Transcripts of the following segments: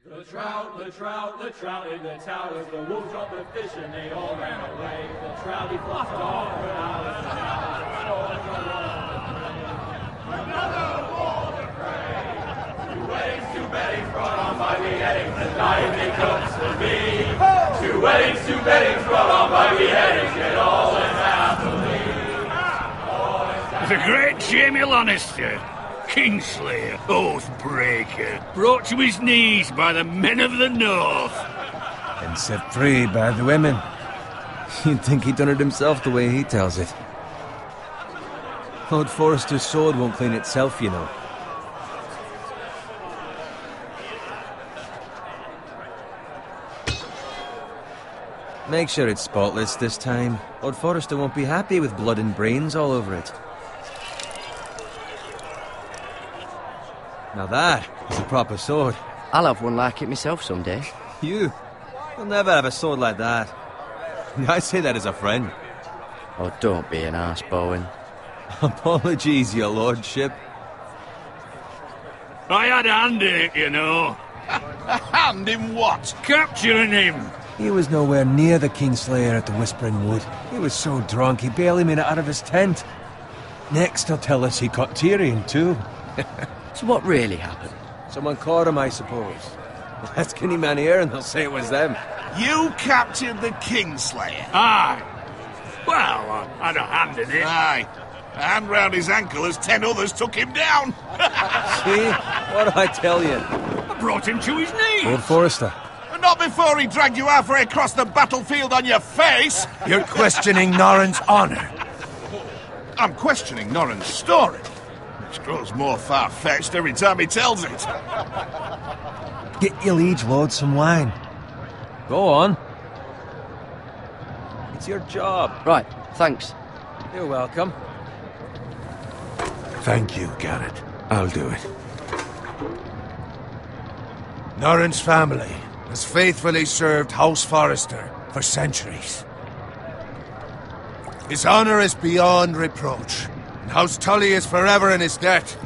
The trout in the towers, the wolves dropped the fish and they all ran away. The trout he flopped off for hours and hours. Another wall to pray. Two weddings brought on by beheadings, and diving cooks for me. 2 weddings brought on by beheadings, get all in happily. The great Jamie Lannister, Kingslayer, Oathbreaker, brought to his knees by the men of the North. And set free by the women. You'd think he'd done it himself the way he tells it. Lord Forrester's sword won't clean itself, you know. Make sure it's spotless this time. Lord Forrester won't be happy with blood and brains all over it. Now that is a proper sword. I'll have one like it myself someday. You'll never have a sword like that. I say that as a friend. Oh, don't be an arse, Bowen. Apologies, your lordship. I had a hand in it, you know. A hand in what? Capturing him. He was nowhere near the Kingslayer at the Whispering Wood. He was so drunk he barely made it out of his tent. Next he'll tell us he caught Tyrion too. So what really happened? Someone caught him, I suppose. Ask any man here and they'll say it was them. You captured the Kingslayer? Aye. Well, I had a hand in it. Aye. A hand round his ankle as 10 others took him down. See? What do I tell you? I brought him to his knees. Lord Forrester. Not before he dragged you halfway across the battlefield on your face. You're questioning Norrin's honor. I'm questioning Norrin's story, which grows more far-fetched every time he tells it. Get your liege lord some wine. Go on. It's your job. Right, thanks. You're welcome. Thank you, Garrett. I'll do it. Norrin's family has faithfully served House Forrester for centuries. His honor is beyond reproach, and House Tully is forever in his debt.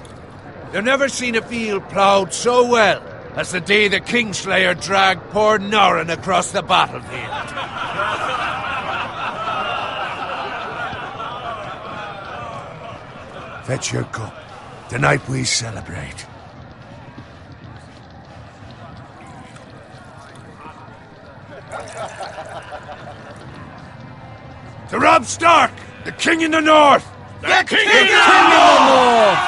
They've never seen a field ploughed so well as the day the Kingslayer dragged poor Norrin across the battlefield. Fetch your cup. Tonight we celebrate. To Robb Stark, the King in the North! The King in the North!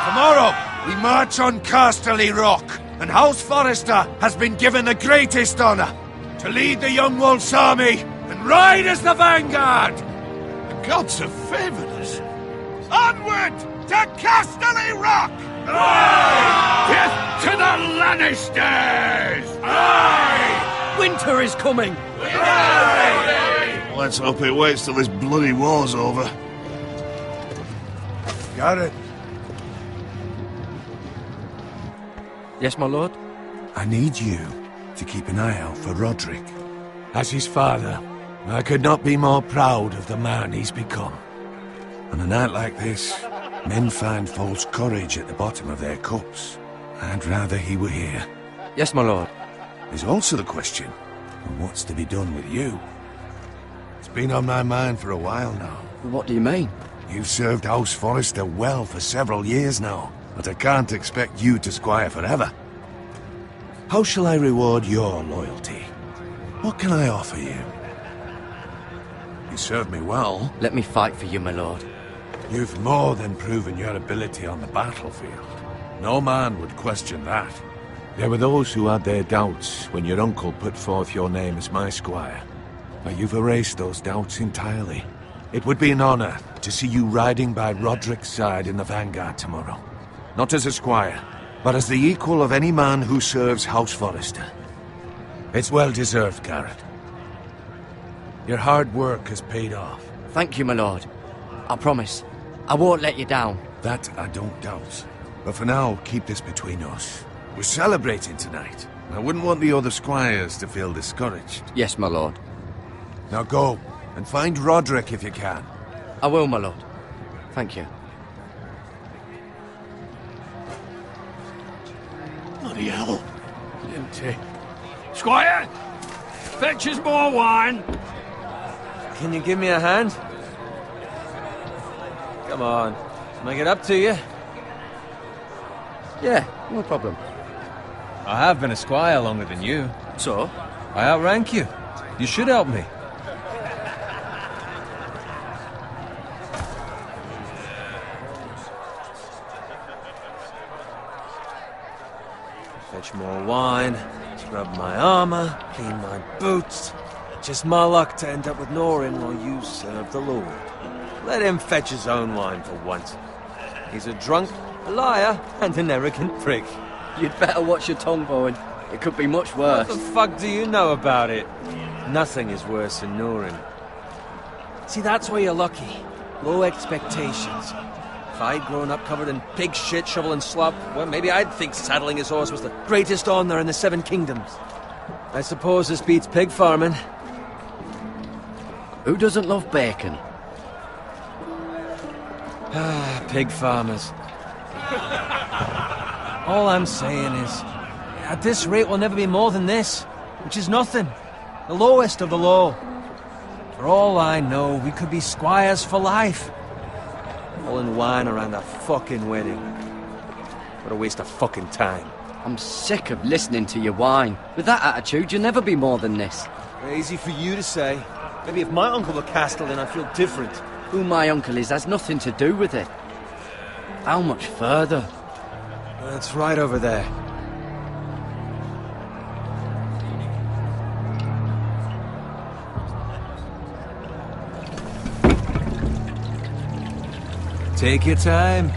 Tomorrow, we march on Casterly Rock, and House Forrester has been given the greatest honor to lead the Young Wolf's army and ride as the vanguard! The gods have favored us. Onward to Casterly Rock! Aye! Death to the Lannisters! Aye! Winter is coming! Aye! Let's hope it waits till this bloody war's over. Garrett, Yes, my lord? I need you to keep an eye out for Roderick. As his father, I could not be more proud of the man he's become. On a night like this, men find false courage at the bottom of their cups. I'd rather he were here. Yes, my lord. There's also the question of what's to be done with you. It's been on my mind for a while now. What do you mean? You've served House Forrester well for several years now, but I can't expect you to squire forever. How shall I reward your loyalty? What can I offer you? You served me well. Let me fight for you, my lord. You've more than proven your ability on the battlefield. No man would question that. There were those who had their doubts when your uncle put forth your name as my squire. But you've erased those doubts entirely. It would be an honor to see you riding by Roderick's side in the vanguard tomorrow. Not as a squire, but as the equal of any man who serves House Forrester. It's well deserved, Garrett. Your hard work has paid off. Thank you, my lord. I promise. I won't let you down. That I don't doubt. But for now, keep this between us. We're celebrating tonight. I wouldn't want the other squires to feel discouraged. Yes, my lord. Now go, and find Roderick if you can. I will, my lord. Thank you. Bloody hell. empty. Squire, fetch us more wine. Can you give me a hand? Come on. Make it up to you. Yeah, no problem. I have been a squire longer than you. So? I outrank you. You should help me. Fetch more wine, scrub my armor, clean my boots. Just my luck to end up with Norin while you serve the Lord. Let him fetch his own wine for once. He's a drunk, a liar, and an arrogant prick. You'd better watch your tongue, Bowen. It could be much worse. What the fuck do you know about it? Nothing is worse than Norin. See, that's where you're lucky. Low expectations. If I'd grown up covered in pig shit, shovel and slop, well, maybe I'd think saddling his horse was the greatest honor in the Seven Kingdoms. I suppose this beats pig farming. Who doesn't love bacon? Ah, pig farmers. All I'm saying is, at this rate we'll never be more than this, which is nothing. The lowest of the low. For all I know, we could be squires for life. All in wine around a fucking wedding. What a waste of fucking time. I'm sick of listening to your whine. With that attitude, you'll never be more than this. Easy for you to say. Maybe if my uncle were Castellan, I'd feel different. Who my uncle is has nothing to do with it. How much further? It's right over there. Take your time.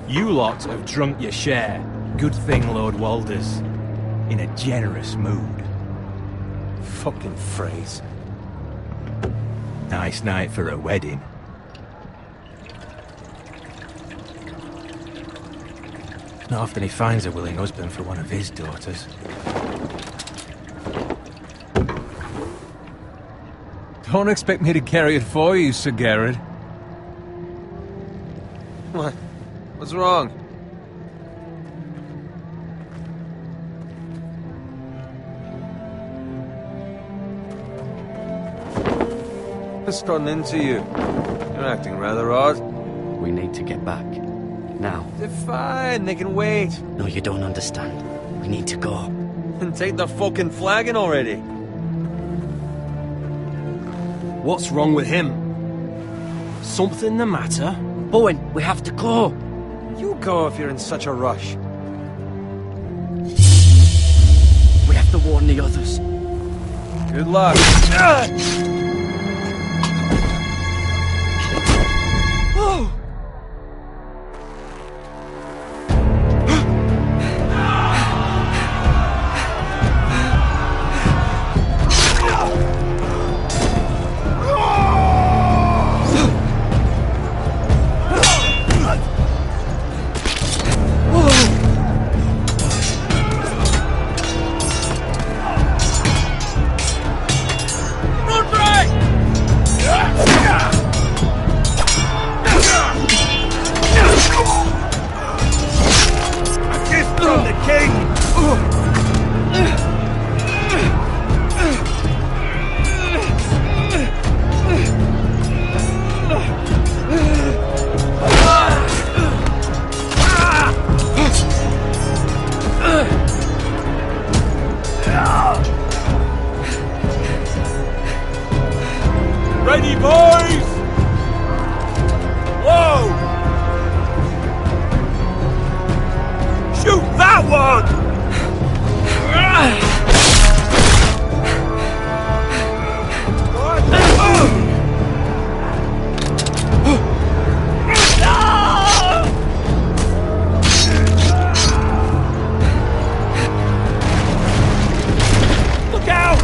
You lot have drunk your share. Good thing Lord Walder's in a generous mood. Fucking phrase. Nice night for a wedding. Not often he finds a willing husband for one of his daughters. Don't expect me to carry it for you, Sir Garrett. What? What's wrong? What's gotten into you? You're acting rather odd. We need to get back. Now. They're fine, they can wait. No, you don't understand. We need to go. And take the fucking flagon already. What's wrong with him? Something the matter? Bowen, we have to go. You go if you're in such a rush. We have to warn the others. Good luck. Ready, boys! Whoa! Shoot that one! Look out!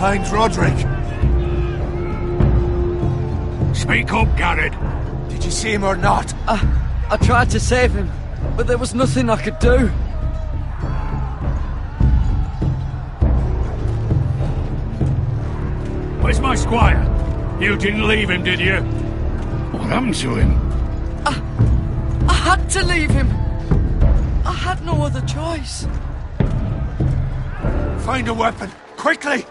find Roderick? Speak up, Garrett. Did you see him or not? I tried to save him, but there was nothing I could do. Where's my squire? You didn't leave him, did you? What happened to him? I had to leave him. I had no other choice. Find a weapon, quickly!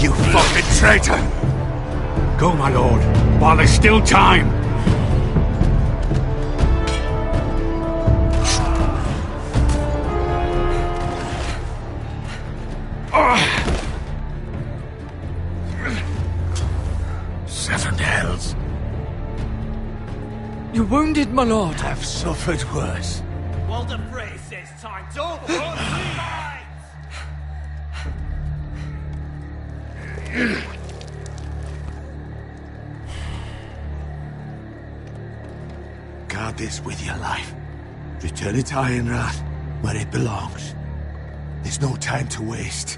You fucking traitor! Go, my lord, while there's still time. Seven hells. You're wounded, my lord. I've suffered worse. Walder Frey says time's over. Guard this with your life. Return it to Ironrath, where it belongs. There's no time to waste.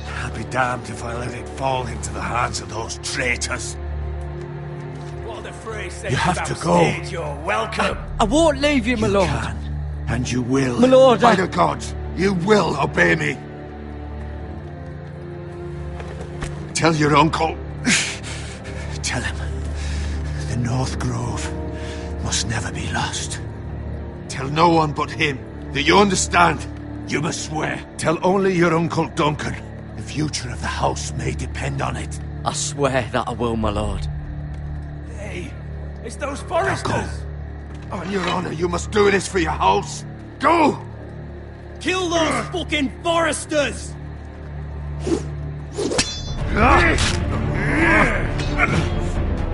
I'll be damned if I let it fall into the hands of those traitors. Walder Frey says You have to go. You're welcome. I won't leave you, my You lord. can, and you will. My lord, By I- the gods, you will obey me. Tell your uncle. Tell him. The North Grove must never be lost. Tell no one but him that you understand. You must swear. Tell only your Uncle Duncan. The future of the house may depend on it. I swear that I will, my lord. Hey, it's those Now foresters. go. On your honor, you must do this for your house. Go! Kill those fucking foresters.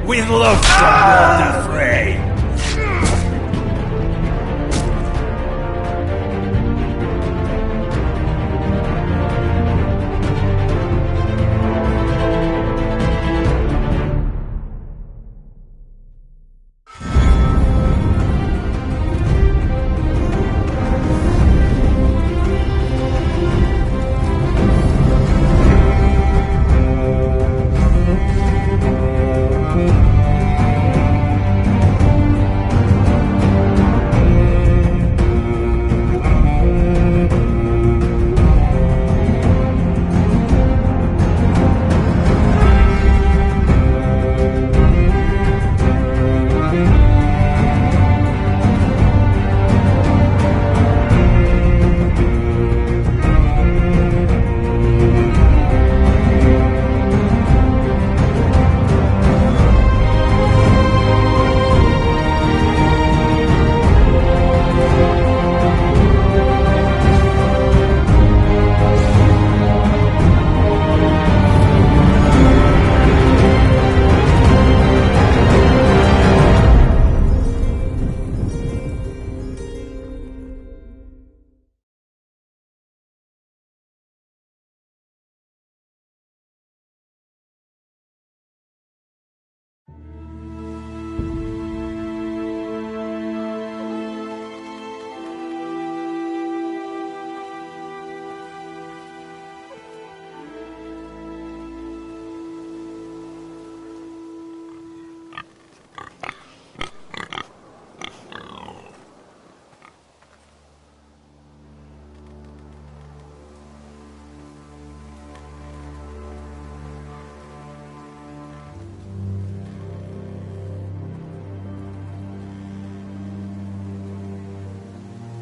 With love from Walder Frey.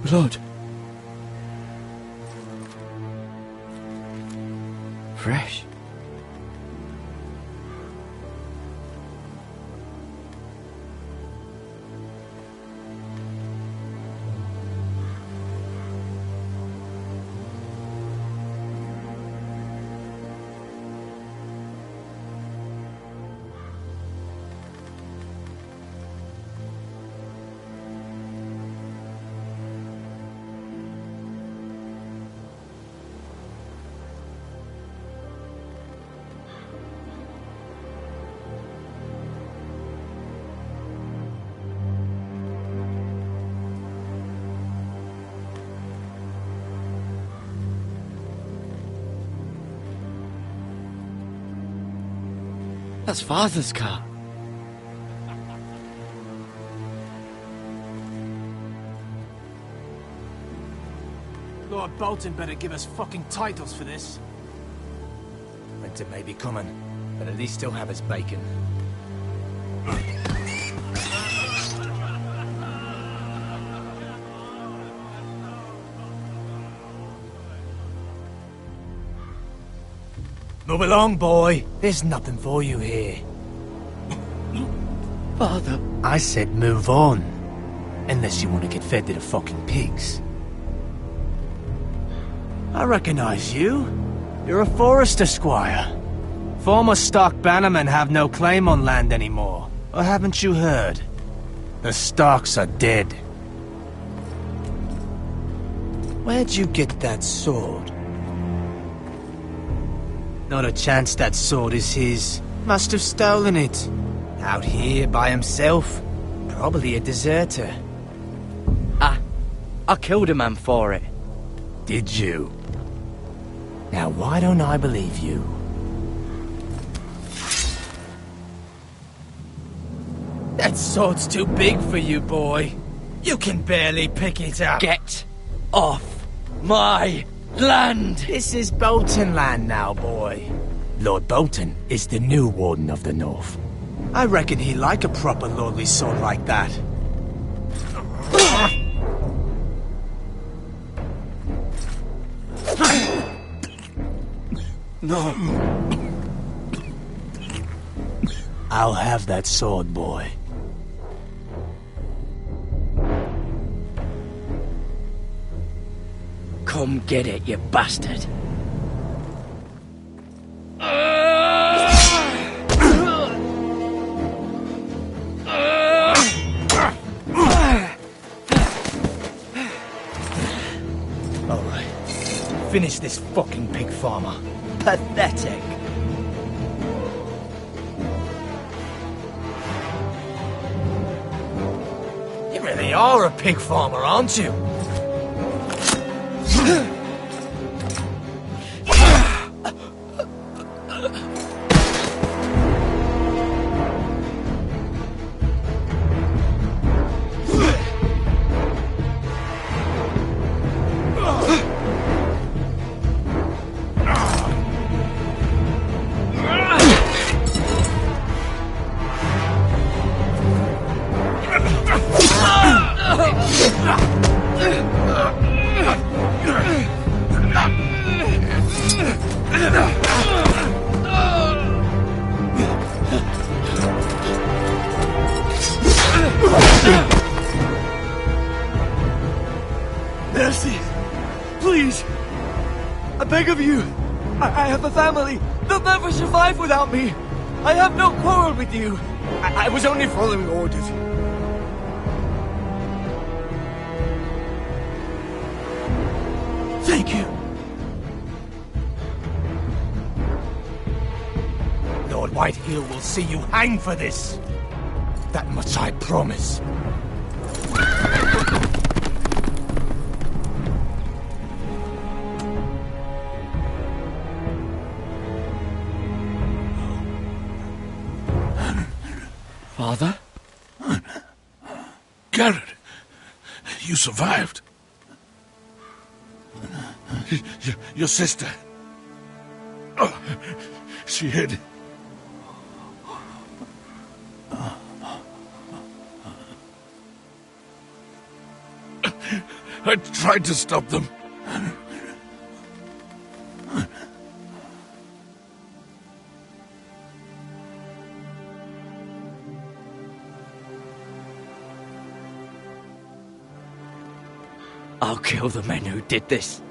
Blood. Fresh. That's Father's car. Lord Bolton better give us fucking titles for this. Winter may be coming, but at least he'll have his bacon. Move along, boy. There's nothing for you here. Father. I said move on. Unless you want to get fed to the fucking pigs. I recognize you. You're a Forester squire. Former Stark bannermen have no claim on land anymore. Or haven't you heard? The Starks are dead. Where'd you get that sword? Not a chance that sword is his. Must have stolen it. Out here by himself. Probably a deserter. I killed a man for it. Did you? Now why don't I believe you? That sword's too big for you, boy. You can barely pick it up. Get off my land! This is Bolton land now, boy. Lord Bolton is the new Warden of the North. I reckon he'd like a proper lordly sword like that. No. I'll have that sword, boy. Come get it, you bastard. Alright. Finish this fucking pig farmer. Pathetic. You really are a pig farmer, aren't you? Mercy! Please! I beg of you! I have a family! They'll never survive without me! I have no quarrel with you! I was only following orders. Thank you! Lord Whitehill will see you hang for this. That much I promise. Father? Garrett, you survived. Your sister. Oh, she hid. I tried to stop them. I'll kill the men who did this.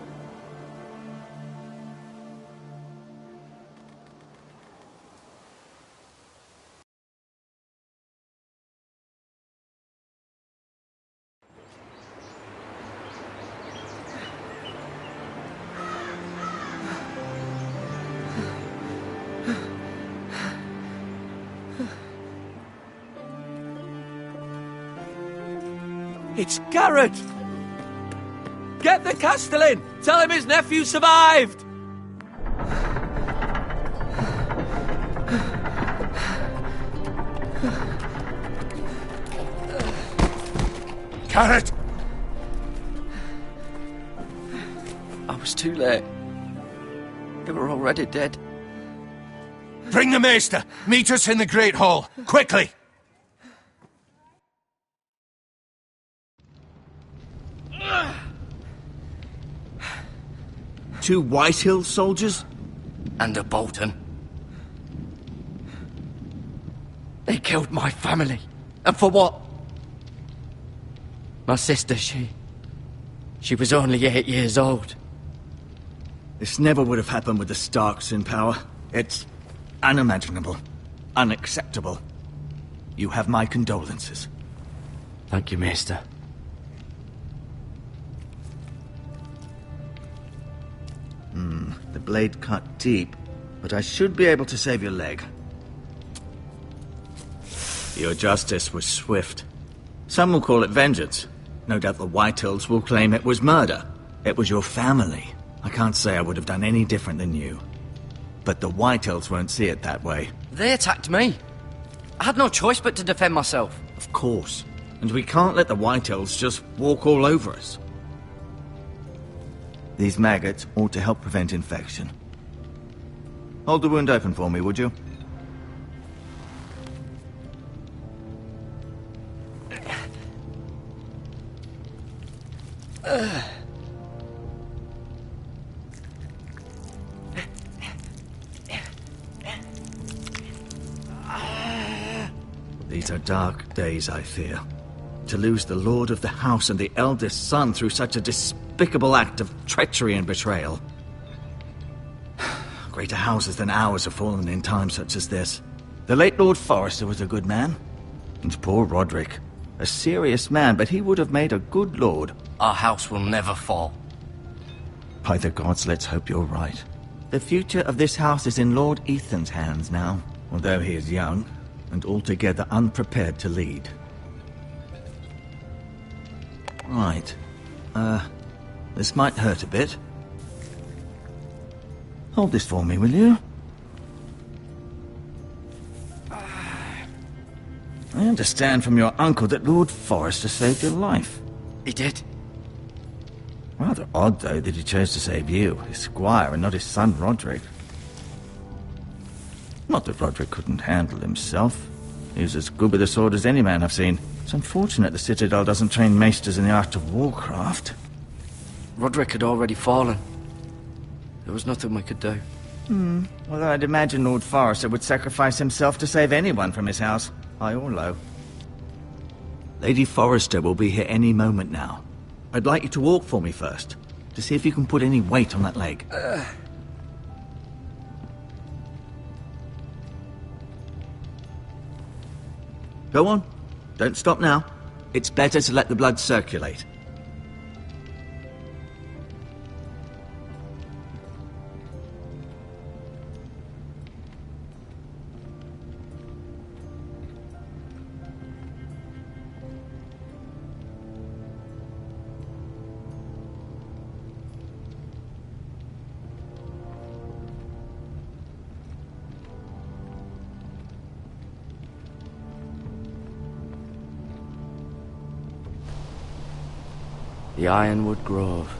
It's Garrett! Get the Castellan! Tell him his nephew survived! Carrot! I was too late. They were already dead. Bring the maester! Meet us in the Great Hall! Quickly! Two Whitehill soldiers? And a Bolton. They killed my family. And for what? My sister, she was only 8 years old. This never would have happened with the Starks in power. It's unimaginable. Unacceptable. You have my condolences. Thank you, Maester. The blade cut deep, but I should be able to save your leg. Your justice was swift. Some will call it vengeance. No doubt the Whitehills will claim it was murder. It was your family. I can't say I would have done any different than you. But the Whitehills won't see it that way. They attacked me. I had no choice but to defend myself. Of course. And we can't let the Whitehills just walk all over us. These maggots ought to help prevent infection. Hold the wound open for me, would you? These are dark days, I fear. To lose the lord of the house and the eldest son through such a despicable act of treachery and betrayal. Greater houses than ours have fallen in times such as this. The late Lord Forrester was a good man. And poor Roderick. A serious man, but he would have made a good lord. Our house will never fall. By the gods, let's hope you're right. The future of this house is in Lord Ethan's hands now, although he is young and altogether unprepared to lead. Right. This might hurt a bit. Hold this for me, will you? I understand from your uncle that Lord Forrester saved your life. He did. Rather odd, though, that he chose to save you, his squire, and not his son Roderick. Not that Roderick couldn't handle himself. He was as good with a sword as any man I've seen. It's unfortunate the Citadel doesn't train maesters in the art of warcraft. Roderick had already fallen. There was nothing we could do. Well, I'd imagine Lord Forrester would sacrifice himself to save anyone from his house, high or low. Lady Forrester will be here any moment now. I'd like you to walk for me first, to see if you can put any weight on that leg. Go on. Don't stop now. It's better to let the blood circulate. The Ironwood Grove.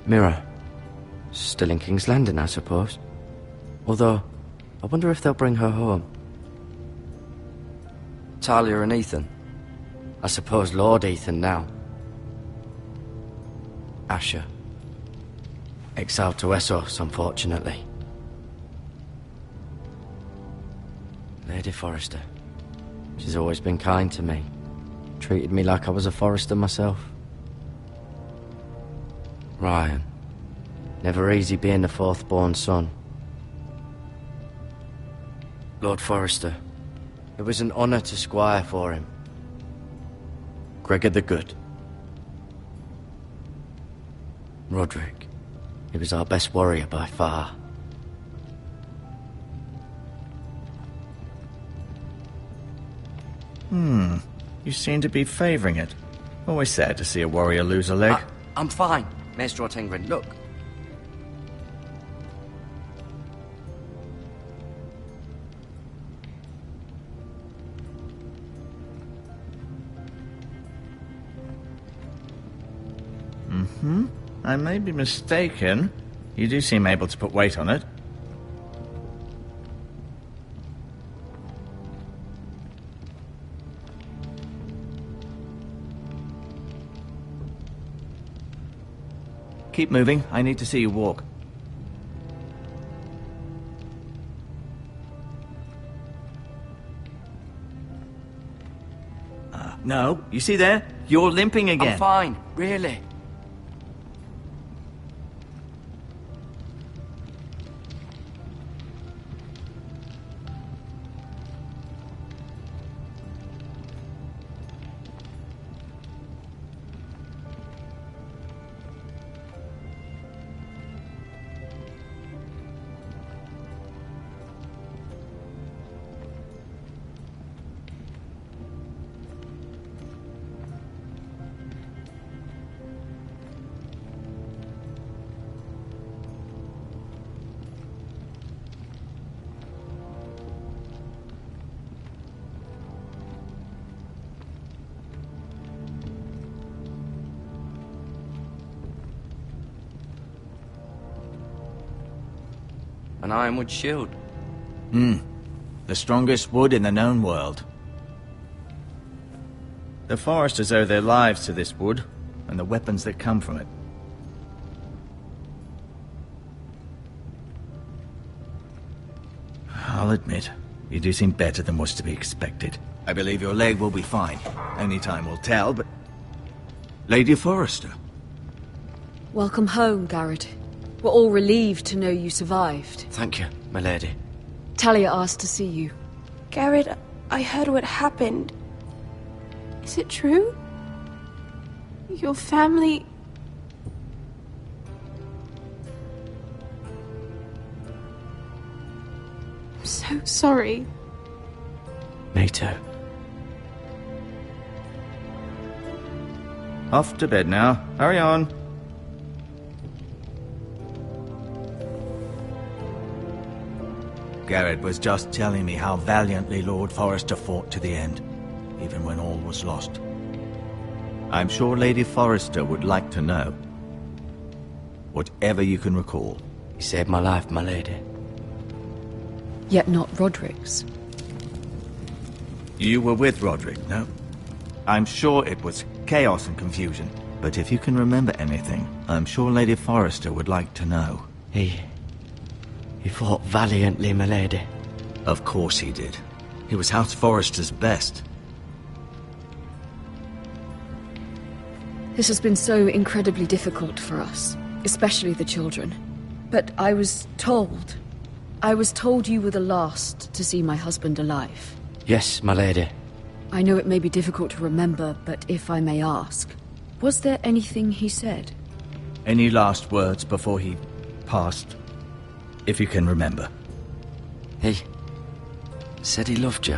Mirror. Still in King's Landing, I suppose. Although, I wonder if they'll bring her home. Talia and Ethan. I suppose Lord Ethan now. Asher. Exiled to Essos, unfortunately. Lady Forrester. She's always been kind to me. Treated me like I was a Forrester myself. Ryan. Never easy being the fourth-born son. Lord Forrester, it was an honor to squire for him. Gregor the Good. Roderick, he was our best warrior by far. You seem to be favoring it. Always sad to see a warrior lose a leg. I'm fine, Maester Ortengren. Look. I may be mistaken. You do seem able to put weight on it. Keep moving. I need to see you walk. No, you see there? You're limping again. I'm fine, really. An ironwood shield. The strongest wood in the known world. The foresters owe their lives to this wood, and the weapons that come from it. I'll admit, you do seem better than was to be expected. I believe your leg will be fine. Only time will tell, but... Lady Forrester. Welcome home, Garrett. We're all relieved to know you survived. Thank you, my lady. Talia asked to see you. Garrett, I heard what happened. Is it true? Your family... I'm so sorry. Me too. Off to bed now. Hurry on. Garrett was just telling me how valiantly Lord Forrester fought to the end, even when all was lost. I'm sure Lady Forrester would like to know. Whatever you can recall. You saved my life, my lady. Yet not Roderick's. You were with Roderick, no? I'm sure it was chaos and confusion. But if you can remember anything, I'm sure Lady Forrester would like to know. He fought valiantly, my lady. Of course he did. He was House Forrester's best. This has been so incredibly difficult for us, especially the children. But I was told you were the last to see my husband alive. Yes, my lady. I know it may be difficult to remember, but if I may ask, was there anything he said? Any last words before he passed? If you can remember. He said he loved you.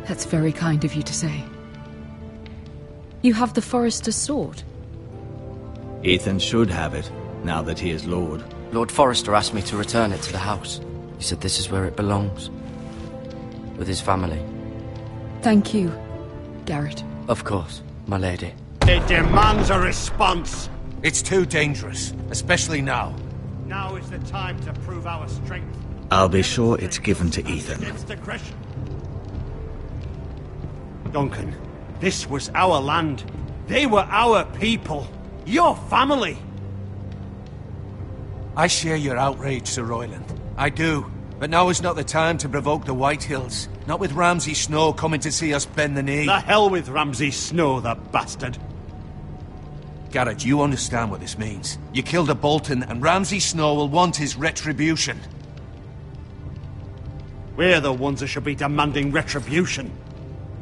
That's very kind of you to say. You have the Forrester's sword. Ethan should have it, now that he is Lord. Lord Forrester asked me to return it to the house. He said this is where it belongs. With his family. Thank you, Garrett. Of course, my lady. It demands a response. It's too dangerous, especially now. Now is the time to prove our strength. I'll be sure it's given to Ethan. Against aggression. Duncan, this was our land. They were our people. Your family. I share your outrage, Sir Royland. I do. But now is not the time to provoke the Whitehills. Not with Ramsay Snow coming to see us bend the knee. The hell with Ramsay Snow, the bastard. Garrett, you understand what this means. You killed a Bolton, and Ramsay Snow will want his retribution. We're the ones that should be demanding retribution.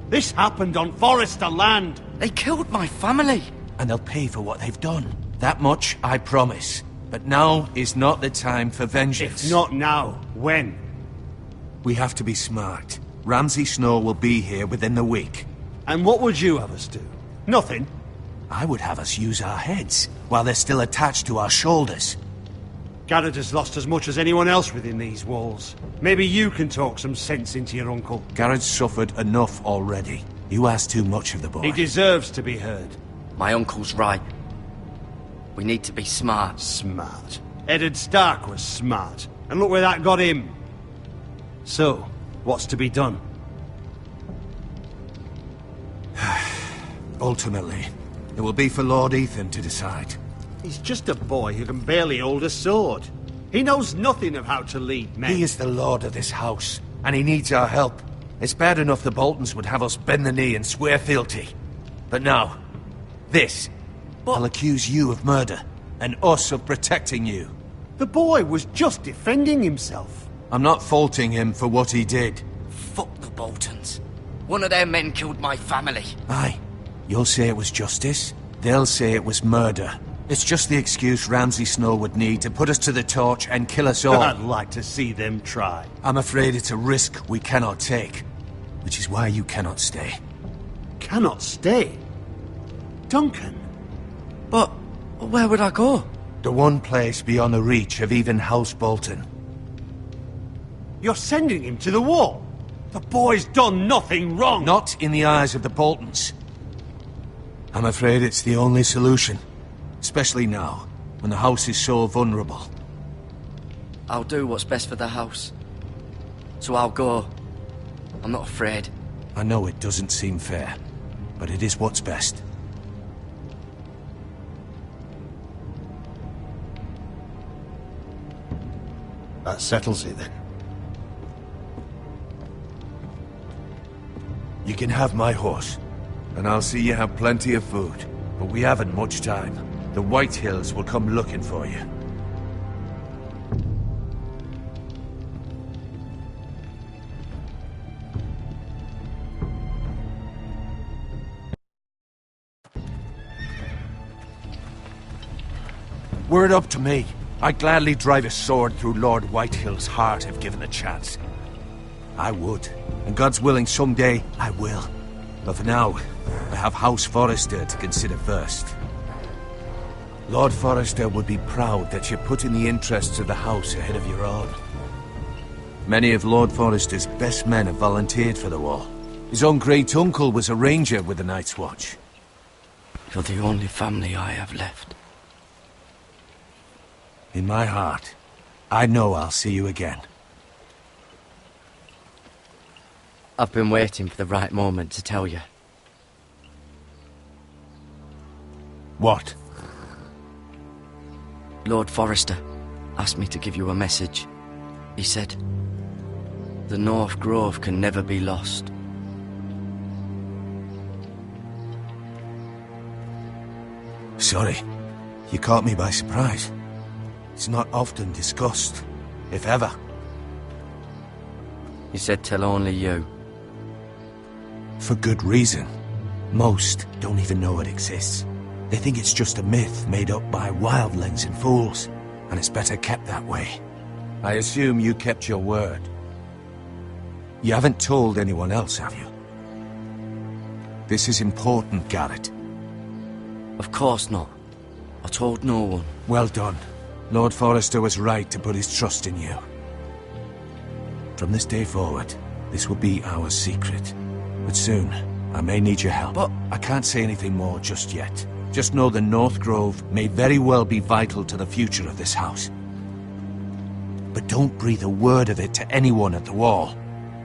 This happened on Forrester land. They killed my family. And they'll pay for what they've done. That much I promise. But now is not the time for vengeance. If not now, when? We have to be smart. Ramsay Snow will be here within the week. And what would you have us do? Nothing. I would have us use our heads, while they're still attached to our shoulders. Garrett has lost as much as anyone else within these walls. Maybe you can talk some sense into your uncle. Garrett's suffered enough already. You ask too much of the boy. He deserves to be heard. My uncle's right. We need to be smart. Smart. Eddard Stark was smart. And look where that got him. So, what's to be done? Ultimately, it will be for Lord Ethan to decide. He's just a boy who can barely hold a sword. He knows nothing of how to lead men. He is the lord of this house, and he needs our help. It's bad enough the Boltons would have us bend the knee and swear fealty. But now, this. I'll accuse you of murder, and us of protecting you. The boy was just defending himself. I'm not faulting him for what he did. Fuck the Boltons. One of their men killed my family. Aye. You'll say it was justice. They'll say it was murder. It's just the excuse Ramsay Snow would need to put us to the torch and kill us all. I'd like to see them try. I'm afraid it's a risk we cannot take. Which is why you cannot stay. Cannot stay? Duncan? But where would I go? The one place beyond the reach of even House Bolton. You're sending him to the wall? The boy's done nothing wrong! Not in the eyes of the Boltons. I'm afraid it's the only solution. Especially now, when the house is so vulnerable. I'll do what's best for the house. So I'll go. I'm not afraid. I know it doesn't seem fair, but it is what's best. That settles it then. You can have my horse, and I'll see you have plenty of food. But we haven't much time. The White Hills will come looking for you. Were it up to me, I'd gladly drive a sword through Lord Whitehill's heart if given the chance. I would, and God's willing someday I will. But for now, I have House Forrester to consider first. Lord Forrester would be proud that you're putting the interests of the house ahead of your own. Many of Lord Forrester's best men have volunteered for the war. His own great-uncle was a ranger with the Night's Watch. You're the only family I have left. In my heart, I know I'll see you again. I've been waiting for the right moment to tell you. What? Lord Forrester asked me to give you a message. He said, the North Grove can never be lost. Sorry, you caught me by surprise. It's not often discussed, if ever. He said tell only you. For good reason. Most don't even know it exists. They think it's just a myth made up by wildlings and fools, and it's better kept that way. I assume you kept your word. You haven't told anyone else, have you? This is important, Garrett. Of course not. I told no one. Well done. Lord Forrester was right to put his trust in you. From this day forward, this will be our secret. But soon, I may need your help. But I can't say anything more just yet. Just know the North Grove may very well be vital to the future of this house. But don't breathe a word of it to anyone at the wall.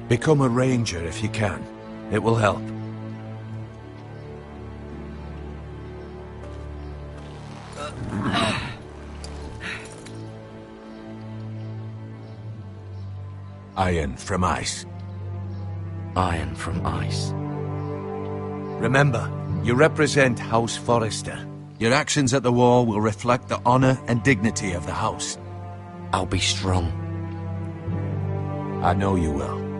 Become a ranger if you can. It will help. Iron from ice. Iron from ice. Remember, you represent House Forrester. Your actions at the war will reflect the honor and dignity of the house. I'll be strong. I know you will.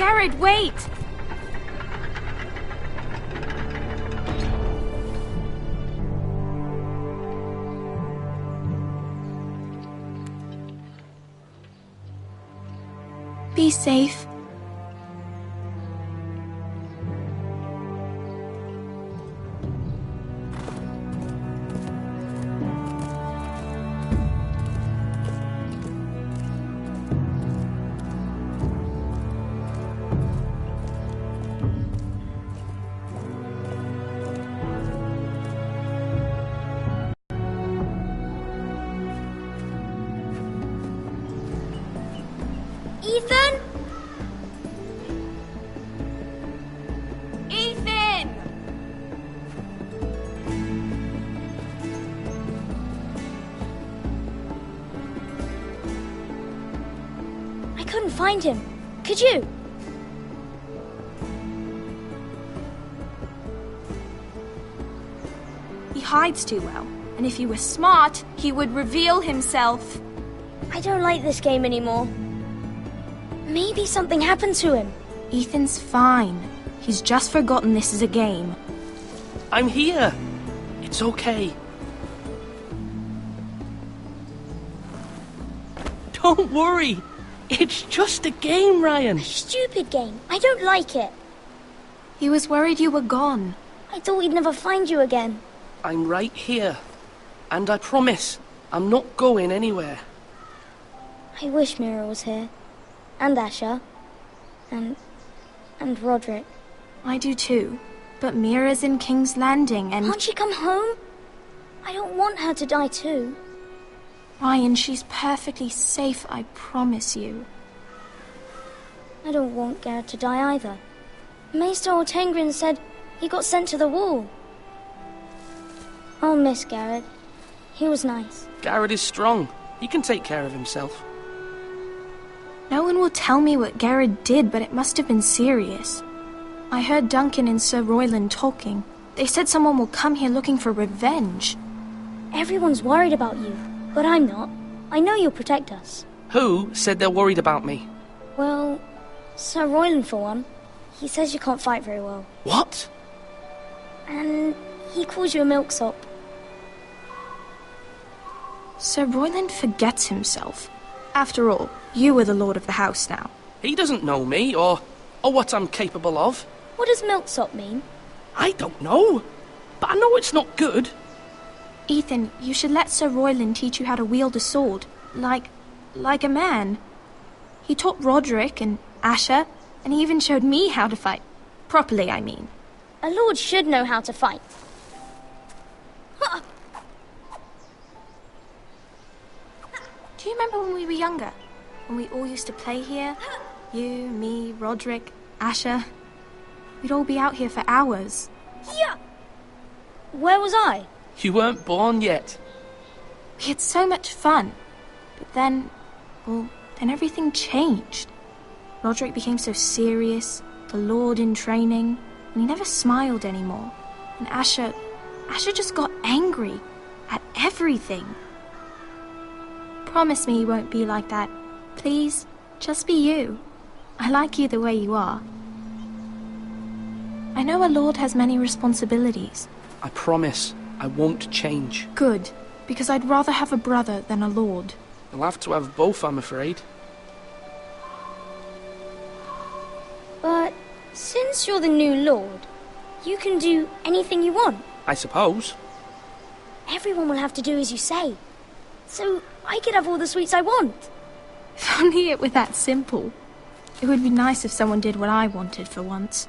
Garrett, wait! Be safe. Ethan? Ethan! I couldn't find him. Could you? He hides too well, and if he were smart, he would reveal himself. I don't like this game anymore. Maybe something happened to him. Ethan's fine. He's just forgotten this is a game. I'm here. It's okay. Don't worry. It's just a game, Ryan. A stupid game. I don't like it. He was worried you were gone. I thought we'd never find you again. I'm right here. And I promise, I'm not going anywhere. I wish Mira was here. And Asher. And Roderick. I do too. But Mira's in King's Landing and... Can't she come home? I don't want her to die too. Ryan, she's perfectly safe, I promise you. I don't want Garrett to die either. Maester Ortengrin said he got sent to the wall. I'll miss Garrett. He was nice. Garrett is strong. He can take care of himself. No one will tell me what Garrett did, but it must have been serious. I heard Duncan and Sir Royland talking. They said someone will come here looking for revenge. Everyone's worried about you, but I'm not. I know you'll protect us. Who said they're worried about me? Well, Sir Royland for one. He says you can't fight very well. What? And he calls you a milksop. Sir Royland forgets himself. After all, you are the lord of the house now. He doesn't know me, or what I'm capable of. What does milksop mean? I don't know, but I know it's not good. Ethan, you should let Sir Royland teach you how to wield a sword, like a man. He taught Roderick and Asher, and he even showed me how to fight. Properly, I mean. A lord should know how to fight. Do you remember when we were younger? When we all used to play here? You, me, Roderick, Asher. We'd all be out here for hours. Yeah. Where was I? You weren't born yet. We had so much fun. But then everything changed. Roderick became so serious, the Lord in training, and he never smiled anymore. And Asher just got angry at everything. Promise me you won't be like that. Please, just be you. I like you the way you are. I know a lord has many responsibilities. I promise I won't change. Good, because I'd rather have a brother than a lord. I'll have to have both, I'm afraid. But since you're the new lord, you can do anything you want. I suppose. Everyone will have to do as you say. So I could have all the sweets I want. If only it were that simple. It would be nice if someone did what I wanted for once.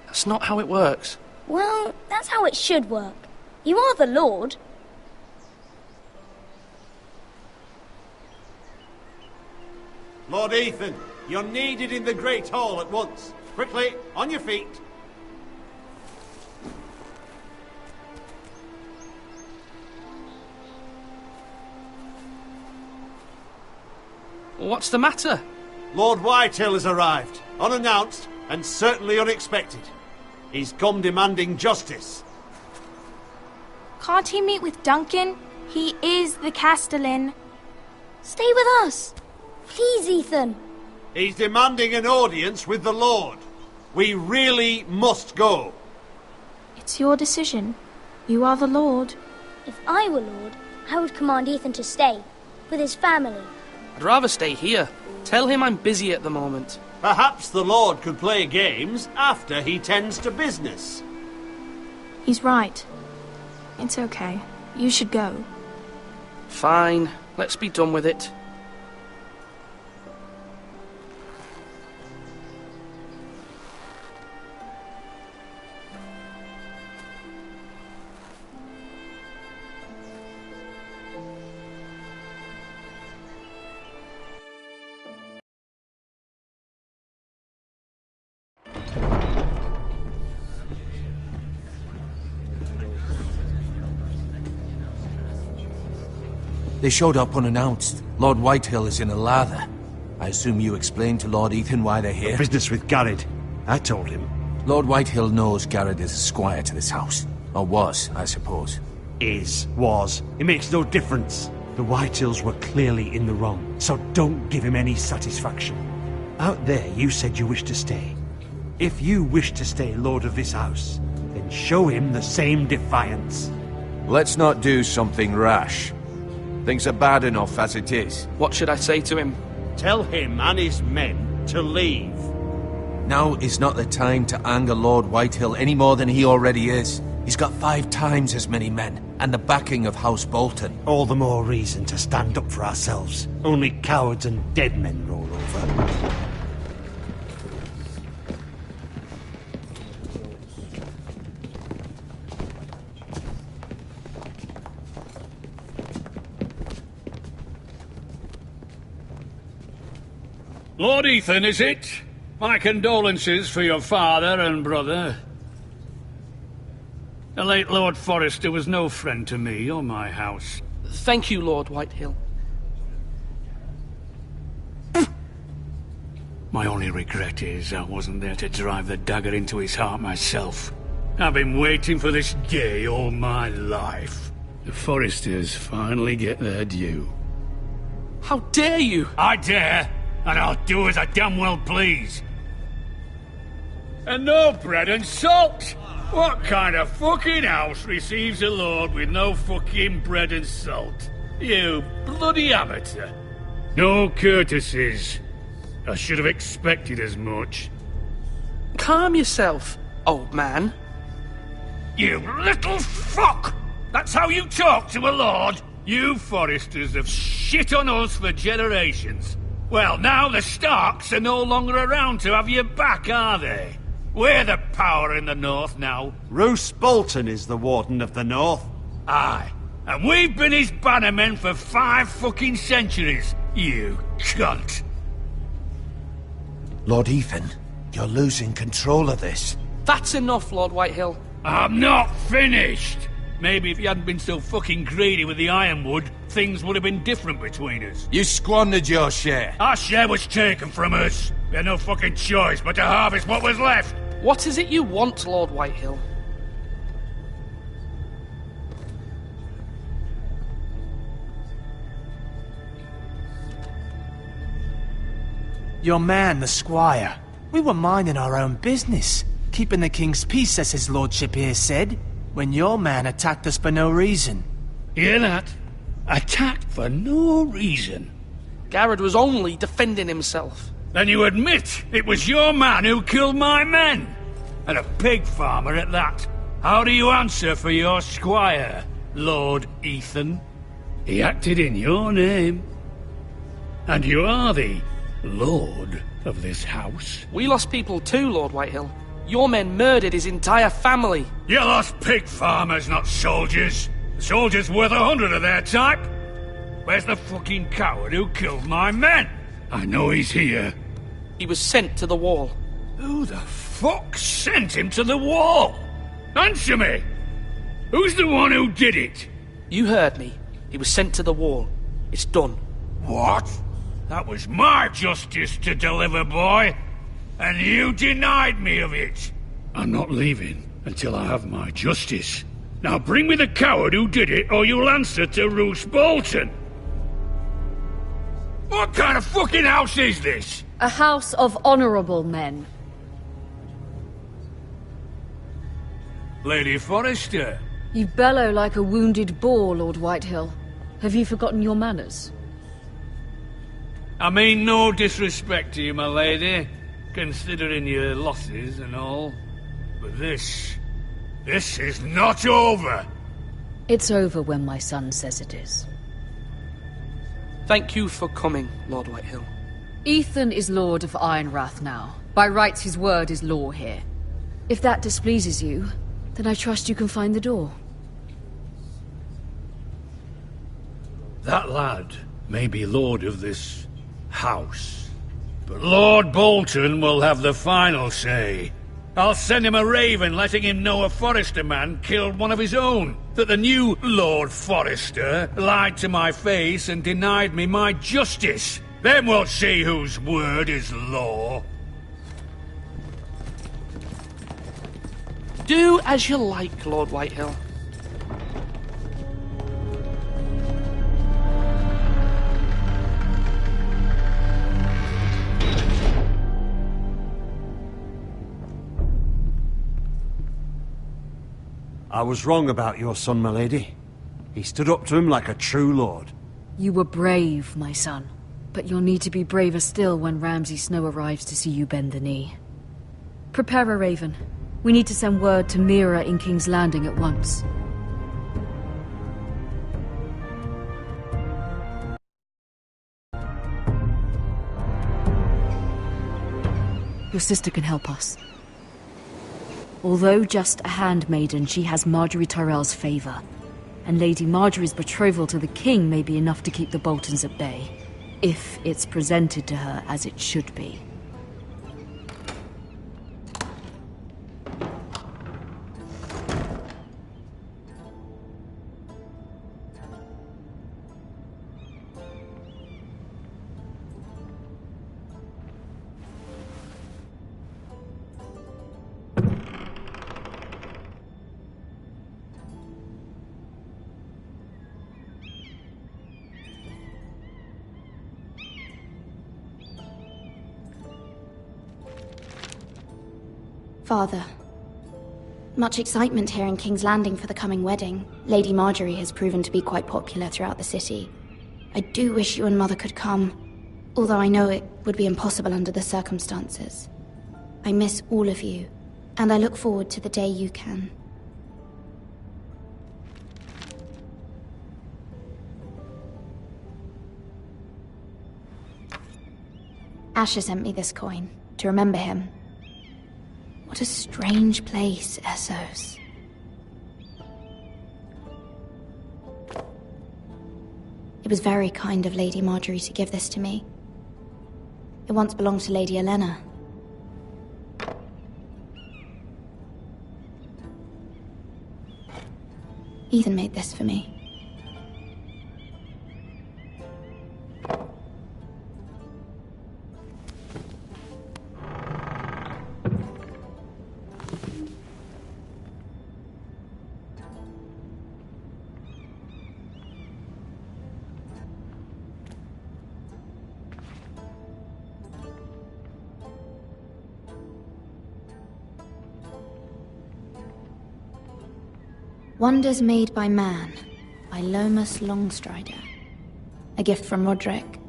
That's not how it works. Well, that's how it should work. You are the lord. Lord Ethan, you're needed in the Great Hall at once. Quickly, on your feet. What's the matter? Lord Whitehill has arrived, unannounced and certainly unexpected. He's come demanding justice. Can't he meet with Duncan? He is the Castellan. Stay with us. Please, Ethan. He's demanding an audience with the Lord. We really must go. It's your decision. You are the Lord. If I were Lord, I would command Ethan to stay, with his family. I'd rather stay here. Tell him I'm busy at the moment. Perhaps the Lord could play games after he tends to business. He's right. It's okay. You should go. Fine. Let's be done with it. They showed up unannounced. Lord Whitehill is in a lather. I assume you explained to Lord Ethan why they're here? Business with Garrett. I told him. Lord Whitehill knows Garrett is a squire to this house. Or was, I suppose. Was. It makes no difference. The Whitehills were clearly in the wrong, so don't give him any satisfaction. Out there, you said you wished to stay. If you wish to stay Lord of this house, then show him the same defiance. Let's not do something rash. Things are bad enough as it is. What should I say to him? Tell him and his men to leave. Now is not the time to anger Lord Whitehill any more than he already is. He's got 5 times as many men, and the backing of House Bolton. All the more reason to stand up for ourselves. Only cowards and dead men roll over. Lord Ethan, is it? My condolences for your father and brother. The late Lord Forrester was no friend to me or my house. Thank you, Lord Whitehill. My only regret is I wasn't there to drive the dagger into his heart myself. I've been waiting for this day all my life. The Forresters finally get their due. How dare you! I dare, and I'll do as I damn well please. And no bread and salt! What kind of fucking house receives a lord with no fucking bread and salt? You bloody amateur. No courtesies. I should have expected as much. Calm yourself, old man. You little fuck! That's how you talk to a lord? You Forresters have shit on us for generations. Well, now the Starks are no longer around to have your back, are they? We're the power in the north now. Roose Bolton is the Warden of the North. Aye. And we've been his bannermen for 5 fucking centuries, you cunt. Lord Ethan, you're losing control of this. That's enough, Lord Whitehill. I'm not finished. Maybe if you hadn't been so fucking greedy with the ironwood, things would have been different between us. You squandered your share. Our share was taken from us. We had no fucking choice but to harvest what was left. What is it you want, Lord Whitehill? Your man, the squire. We were minding our own business, keeping the king's peace, as his lordship here said, when your man attacked us for no reason. Hear that? Attacked for no reason. Garrett was only defending himself. Then you admit it was your man who killed my men? And a pig farmer at that. How do you answer for your squire, Lord Ethan? He acted in your name. And you are the lord of this house. We lost people too, Lord Whitehill. Your men murdered his entire family. You lost pig farmers, not soldiers. The soldiers worth 100 of their type. Where's the fucking coward who killed my men? I know he's here. He was sent to the wall. Who the fuck sent him to the wall? Answer me! Who's the one who did it? You heard me. He was sent to the wall. It's done. What? That was my justice to deliver, boy. And you denied me of it. I'm not leaving until I have my justice. Now bring me the coward who did it, or you'll answer to Roose Bolton. What kind of fucking house is this? A house of honorable men. Lady Forrester. You bellow like a wounded boar, Lord Whitehill. Have you forgotten your manners? I mean no disrespect to you, my lady, considering your losses and all. But this is not over. It's over when my son says it is. Thank you for coming, Lord Whitehill. Ethan is Lord of Ironrath now. By rights, his word is law here. If that displeases you, then I trust you can find the door. That lad may be lord of this house, but Lord Bolton will have the final say. I'll send him a raven letting him know a Forrester man killed one of his own, that the new Lord Forrester lied to my face and denied me my justice. Then we'll see whose word is law. Do as you like, Lord Whitehill. I was wrong about your son, my lady. He stood up to him like a true lord. You were brave, my son. But you'll need to be braver still when Ramsay Snow arrives to see you bend the knee. Prepare a raven. We need to send word to Mira in King's Landing at once. Your sister can help us. Although just a handmaiden, she has Marjorie Tyrell's favor. And Lady Marjorie's betrothal to the king may be enough to keep the Boltons at bay. If it's presented to her as it should be. Father. Much excitement here in King's Landing for the coming wedding. Lady Marjorie has proven to be quite popular throughout the city. I do wish you and Mother could come, although I know it would be impossible under the circumstances. I miss all of you, and I look forward to the day you can. Asher sent me this coin, to remember him. What a strange place, Essos. It was very kind of Lady Marjorie to give this to me. It once belonged to Lady Elena. Ethan made this for me. Wonders Made by Man, by Lomas Longstrider. A gift from Roderick.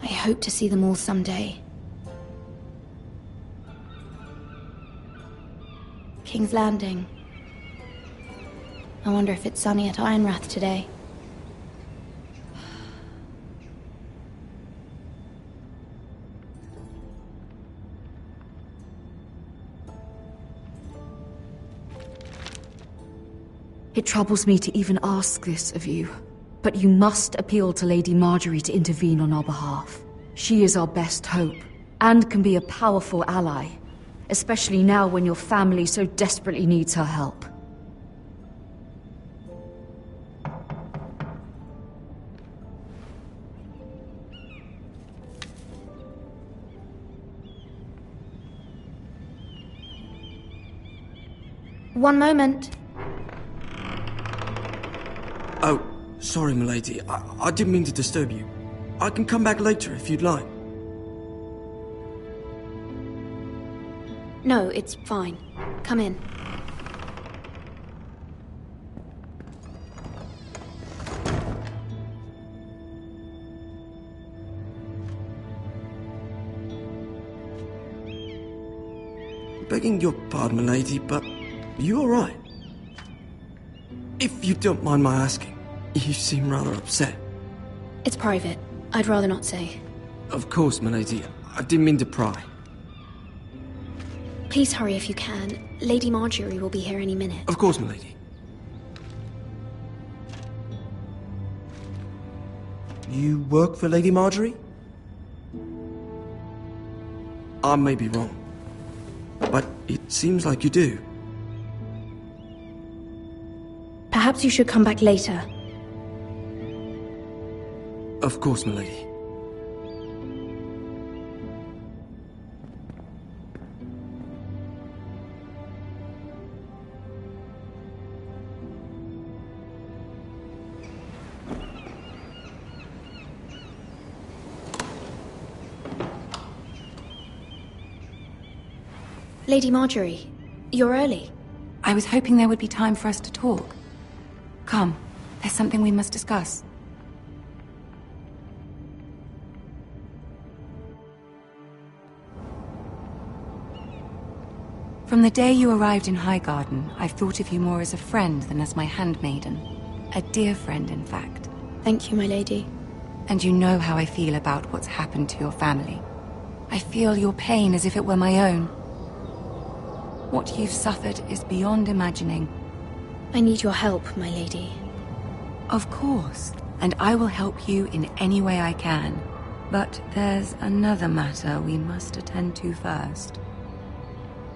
I hope to see them all someday. King's Landing. I wonder if it's sunny at Ironrath today. It troubles me to even ask this of you, but you must appeal to Lady Marjorie to intervene on our behalf. She is our best hope, and can be a powerful ally, especially now when your family so desperately needs her help. One moment. Oh, Sorry, milady. I didn't mean to disturb you. I can come back later if you'd like. No, it's fine. Come in. Begging your pardon, milady, but you all right? If you don't mind my asking, you seem rather upset. It's private. I'd rather not say. Of course, milady. I didn't mean to pry. Please hurry if you can. Lady Marjorie will be here any minute. Of course, milady. You work for Lady Marjorie? I may be wrong, but it seems like you do. Perhaps you should come back later. Of course, milady. Lady Marjorie, you're early. I was hoping there would be time for us to talk. Come, there's something we must discuss. From the day you arrived in Highgarden, I've thought of you more as a friend than as my handmaiden. A dear friend, in fact. Thank you, my lady. And you know how I feel about what's happened to your family. I feel your pain as if it were my own. What you've suffered is beyond imagining. I need your help, my lady. Of course, and I will help you in any way I can. But there's another matter we must attend to first.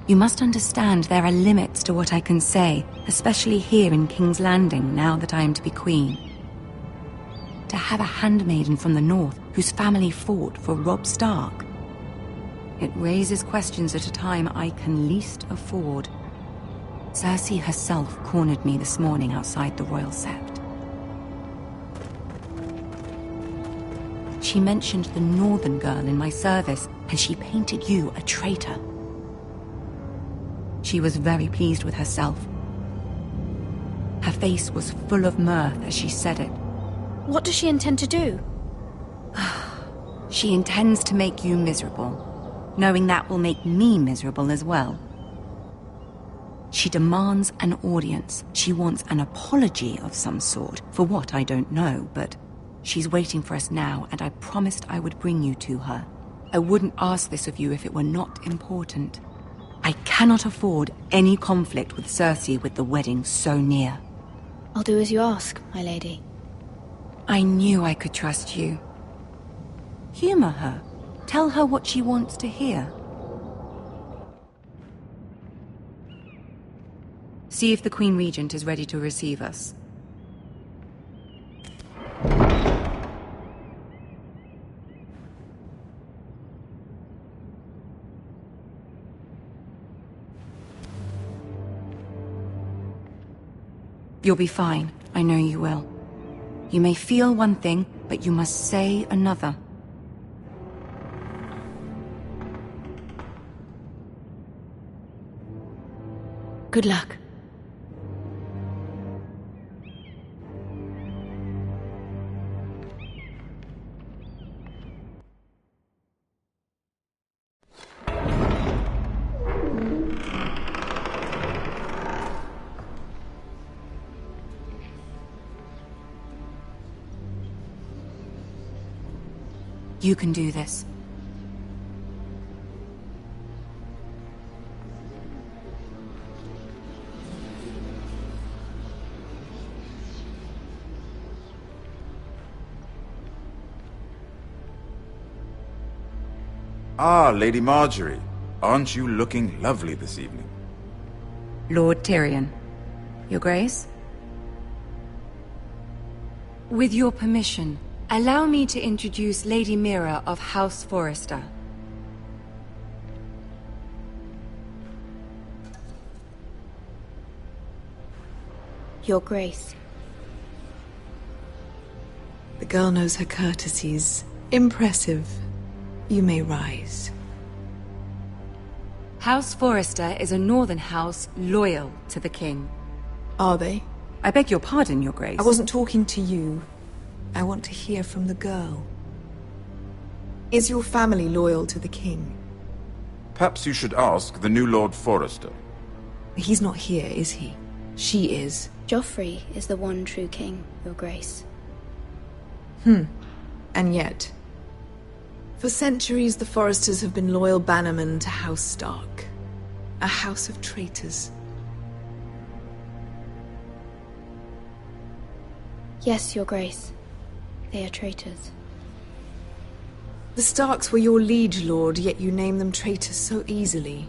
You must understand there are limits to what I can say, especially here in King's Landing, now that I am to be queen. To have a handmaiden from the north whose family fought for Robb Stark. It raises questions at a time I can least afford. Cersei herself cornered me this morning outside the Royal Sept. She mentioned the northern girl in my service, and she painted you a traitor. She was very pleased with herself. Her face was full of mirth as she said it. What does she intend to do? She intends to make you miserable, knowing that will make me miserable as well. She demands an audience. She wants an apology of some sort, for what I don't know, but she's waiting for us now, and I promised I would bring you to her. I wouldn't ask this of you if it were not important. I cannot afford any conflict with Cersei with the wedding so near. I'll do as you ask, my lady. I knew I could trust you. Humor her. Tell her what she wants to hear. See if the Queen Regent is ready to receive us. You'll be fine. I know you will. You may feel one thing, but you must say another. Good luck. You can do this. Ah, Lady Marjorie. Aren't you looking lovely this evening? Lord Tyrion. Your Grace? With your permission, allow me to introduce Lady Mira of House Forrester. Your Grace. The girl knows her courtesies. Impressive. You may rise. House Forrester is a northern house loyal to the king. Are they? I beg your pardon, Your Grace. I wasn't talking to you. I want to hear from the girl. Is your family loyal to the king? Perhaps you should ask the new Lord Forrester. He's not here, is he? She is. Joffrey is the one true king, Your Grace. And yet, for centuries the Forresters have been loyal bannermen to House Stark. A house of traitors. Yes, Your Grace. They are traitors. The Starks were your liege lord, yet you name them traitors so easily.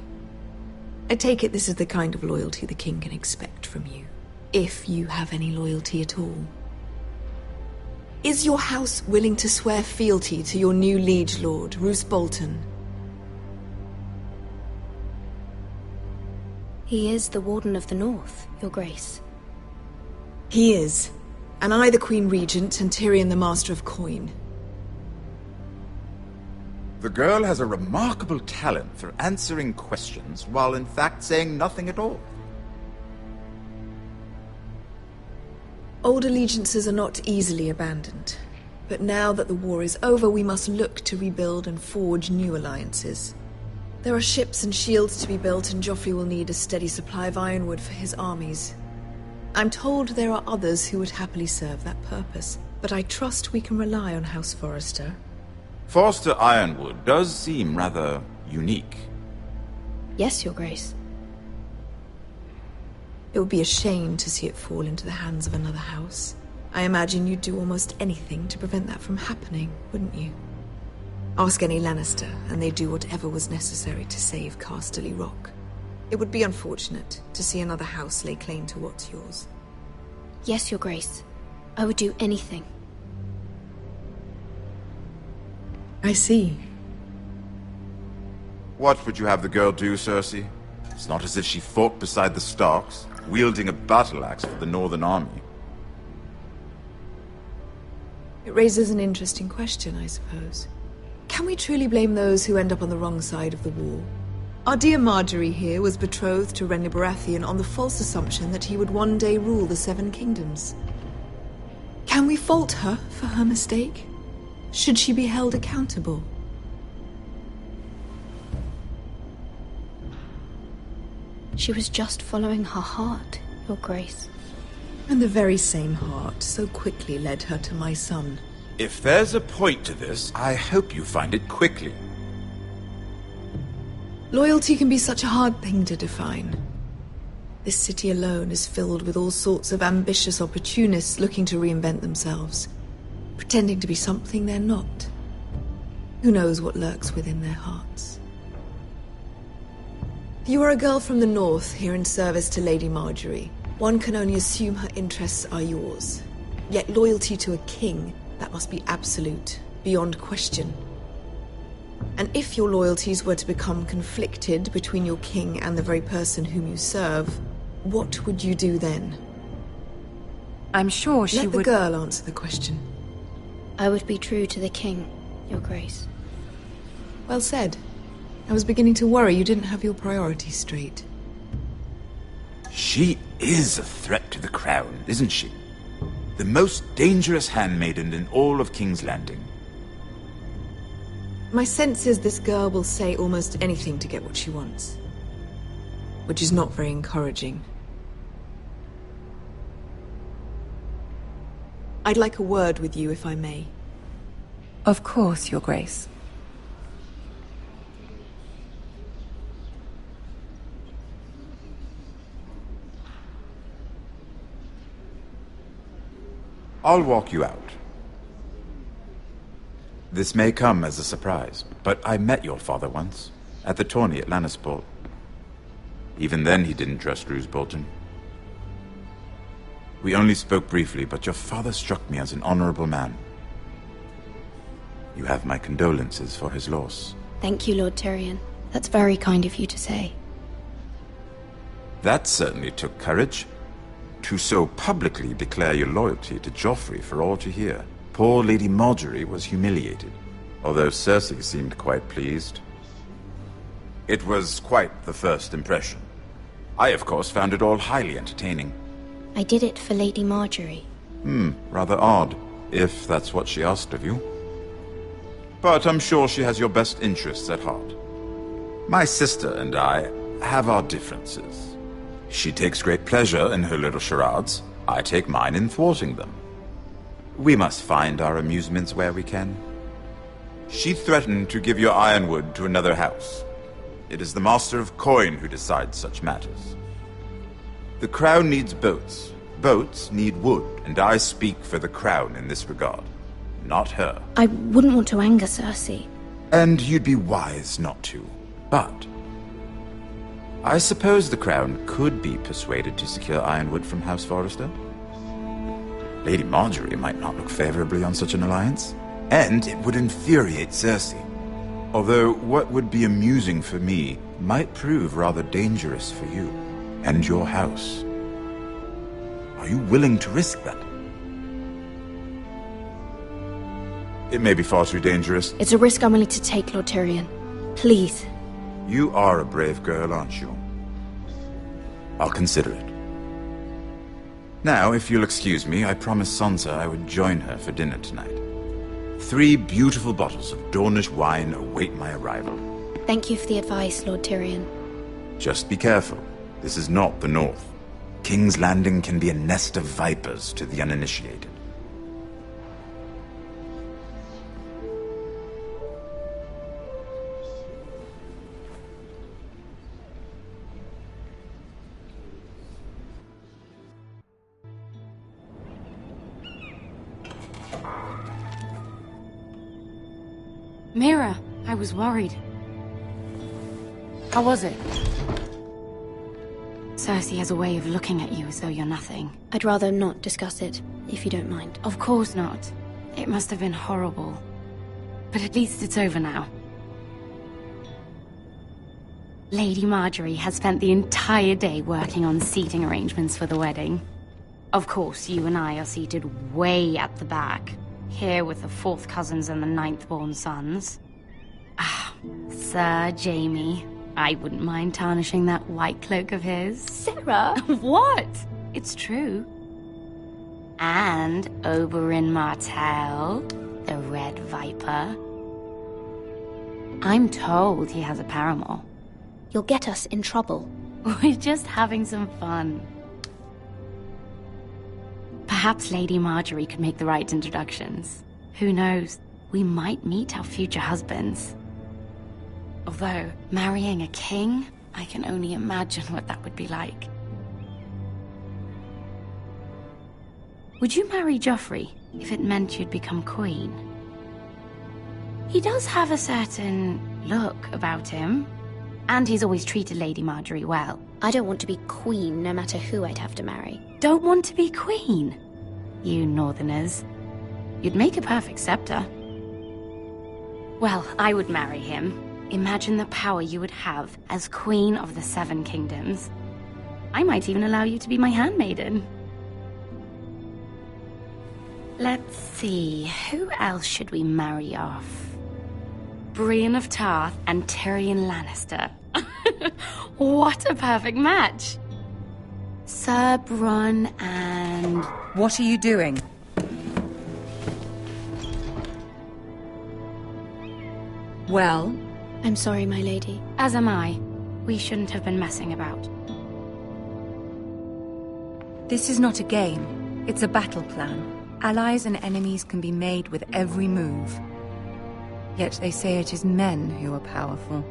I take it this is the kind of loyalty the king can expect from you. If you have any loyalty at all. Is your house willing to swear fealty to your new liege lord, Roose Bolton? He is the Warden of the North, Your Grace. He is. And I the Queen Regent, and Tyrion the Master of Coin. The girl has a remarkable talent for answering questions while in fact saying nothing at all. Old allegiances are not easily abandoned. But now that the war is over, we must look to rebuild and forge new alliances. There are ships and shields to be built, and Joffrey will need a steady supply of ironwood for his armies. I'm told there are others who would happily serve that purpose, but I trust we can rely on House Forrester. Forster Ironwood does seem rather unique. Yes, Your Grace. It would be a shame to see it fall into the hands of another house. I imagine you'd do almost anything to prevent that from happening, wouldn't you? Ask any Lannister, and they'd do whatever was necessary to save Casterly Rock. It would be unfortunate to see another house lay claim to what's yours. Yes, Your Grace. I would do anything. I see. What would you have the girl do, Cersei? It's not as if she fought beside the Starks, wielding a battle axe for the Northern Army. It raises an interesting question, I suppose. Can we truly blame those who end up on the wrong side of the war? Our dear Marjorie here was betrothed to Renly Baratheon on the false assumption that he would one day rule the Seven Kingdoms. Can we fault her for her mistake? Should she be held accountable? She was just following her heart, Your Grace. And the very same heart so quickly led her to my son. If there's a point to this, I hope you find it quickly. Loyalty can be such a hard thing to define. This city alone is filled with all sorts of ambitious opportunists looking to reinvent themselves, pretending to be something they're not. Who knows what lurks within their hearts? You are a girl from the north, here in service to Lady Marjorie. One can only assume her interests are yours. Yet loyalty to a king, that must be absolute, beyond question. And if your loyalties were to become conflicted between your king and the very person whom you serve, what would you do then? I'm sure she would... Let the girl answer the question. I would be true to the king, Your Grace. Well said. I was beginning to worry you didn't have your priorities straight. She is a threat to the crown, isn't she? The most dangerous handmaiden in all of King's Landing. My sense is this girl will say almost anything to get what she wants. Which is not very encouraging. I'd like a word with you, if I may. Of course, Your Grace. I'll walk you out. This may come as a surprise, but I met your father once, at the tourney at Lannisport. Even then he didn't trust Roose Bolton. We only spoke briefly, but your father struck me as an honorable man. You have my condolences for his loss. Thank you, Lord Tyrion. That's very kind of you to say. That certainly took courage. To so publicly declare your loyalty to Joffrey for all to hear. Poor Lady Marjorie was humiliated, although Cersei seemed quite pleased. It was quite the first impression. I, of course, found it all highly entertaining. I did it for Lady Marjorie. Rather odd, if that's what she asked of you. But I'm sure she has your best interests at heart. My sister and I have our differences. She takes great pleasure in her little charades. I take mine in thwarting them. We must find our amusements where we can. She threatened to give your ironwood to another house. It is the Master of Coin who decides such matters. The crown needs boats. Boats need wood, and I speak for the crown in this regard, not her. I wouldn't want to anger Cersei. And you'd be wise not to. But I suppose the crown could be persuaded to secure ironwood from House Forrester. Lady Marjorie might not look favorably on such an alliance, and it would infuriate Cersei. Although what would be amusing for me might prove rather dangerous for you and your house. Are you willing to risk that? It may be far too dangerous. It's a risk I'm willing to take, Lord Tyrion. Please. You are a brave girl, aren't you? I'll consider it. Now, if you'll excuse me, I promised Sansa I would join her for dinner tonight. 3 beautiful bottles of Dornish wine await my arrival. Thank you for the advice, Lord Tyrion. Just be careful. This is not the North. King's Landing can be a nest of vipers to the uninitiated. Mira, I was worried. How was it? Cersei has a way of looking at you as though you're nothing. I'd rather not discuss it, if you don't mind. Of course not. It must have been horrible. But at least it's over now. Lady Marjorie has spent the entire day working on seating arrangements for the wedding. Of course, you and I are seated way at the back. Here with the 4th cousins and the 9th-born sons. Ah, Sir Jaime. I wouldn't mind tarnishing that white cloak of his. Sarah! What? It's true. And Oberyn Martell, the Red Viper. I'm told he has a paramour. You'll get us in trouble. We're just having some fun. Perhaps Lady Marjorie could make the right introductions. Who knows? We might meet our future husbands. Although, marrying a king, I can only imagine what that would be like. Would you marry Joffrey if it meant you'd become queen? He does have a certain look about him, and he's always treated Lady Marjorie well. I don't want to be queen no matter who I'd have to marry. Don't want to be queen? You northerners. You'd make a perfect scepter. Well, I would marry him. Imagine the power you would have as Queen of the 7 Kingdoms. I might even allow you to be my handmaiden. Let's see, who else should we marry off? Brienne of Tarth and Tyrion Lannister. What a perfect match! Sir Bronn and... What are you doing? Well? I'm sorry, my lady. As am I. We shouldn't have been messing about. This is not a game. It's a battle plan. Allies and enemies can be made with every move. Yet they say it is men who are powerful.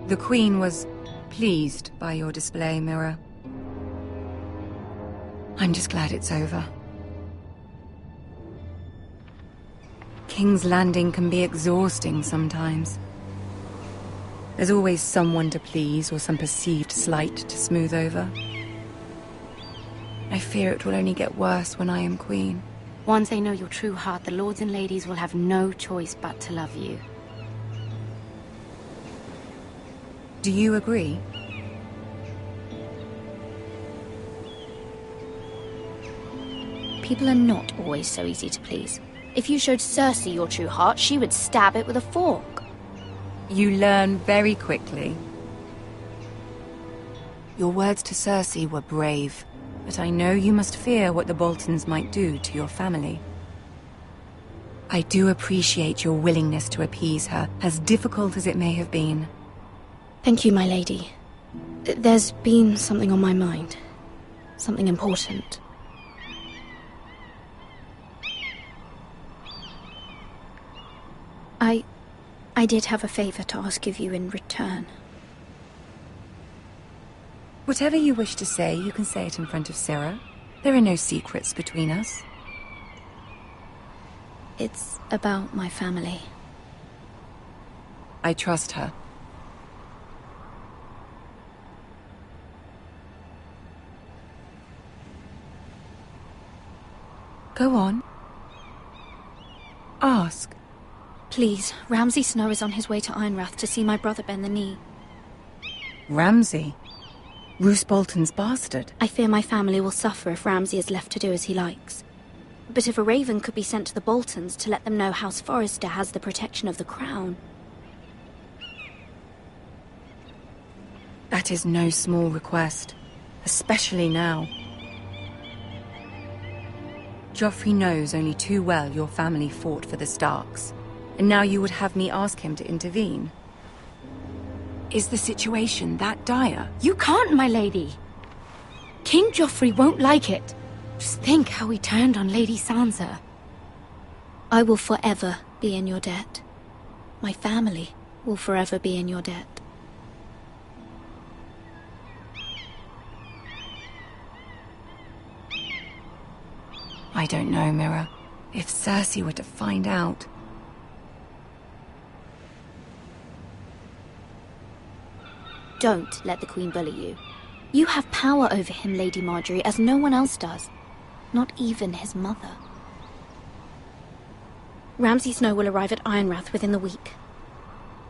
The Queen was pleased by your display, Mira. I'm just glad it's over. King's Landing can be exhausting sometimes. There's always someone to please or some perceived slight to smooth over. I fear it will only get worse when I am queen. Once they know your true heart, the lords and ladies will have no choice but to love you. Do you agree? People are not always so easy to please. If you showed Cersei your true heart, she would stab it with a fork. You learn very quickly. Your words to Cersei were brave, but I know you must fear what the Boltons might do to your family. I do appreciate your willingness to appease her, as difficult as it may have been. Thank you, my lady. There's been something on my mind. Something important. I did have a favor to ask of you in return. Whatever you wish to say, you can say it in front of Sarah. There are no secrets between us. It's about my family. I trust her. Go on. Ask. Please, Ramsay Snow is on his way to Ironrath to see my brother bend the knee. Ramsay? Roose Bolton's bastard. I fear my family will suffer if Ramsay is left to do as he likes. But if a raven could be sent to the Boltons to let them know House Forrester has the protection of the crown... That is no small request, especially now. Joffrey knows only too well your family fought for the Starks, and now you would have me ask him to intervene. Is the situation that dire? You can't, my lady! King Joffrey won't like it. Just think how he turned on Lady Sansa. I will forever be in your debt. My family will forever be in your debt. I don't know, Mira. If Cersei were to find out... Don't let the Queen bully you. You have power over him, Lady Marjorie, as no one else does. Not even his mother. Ramsay Snow will arrive at Ironrath within the week.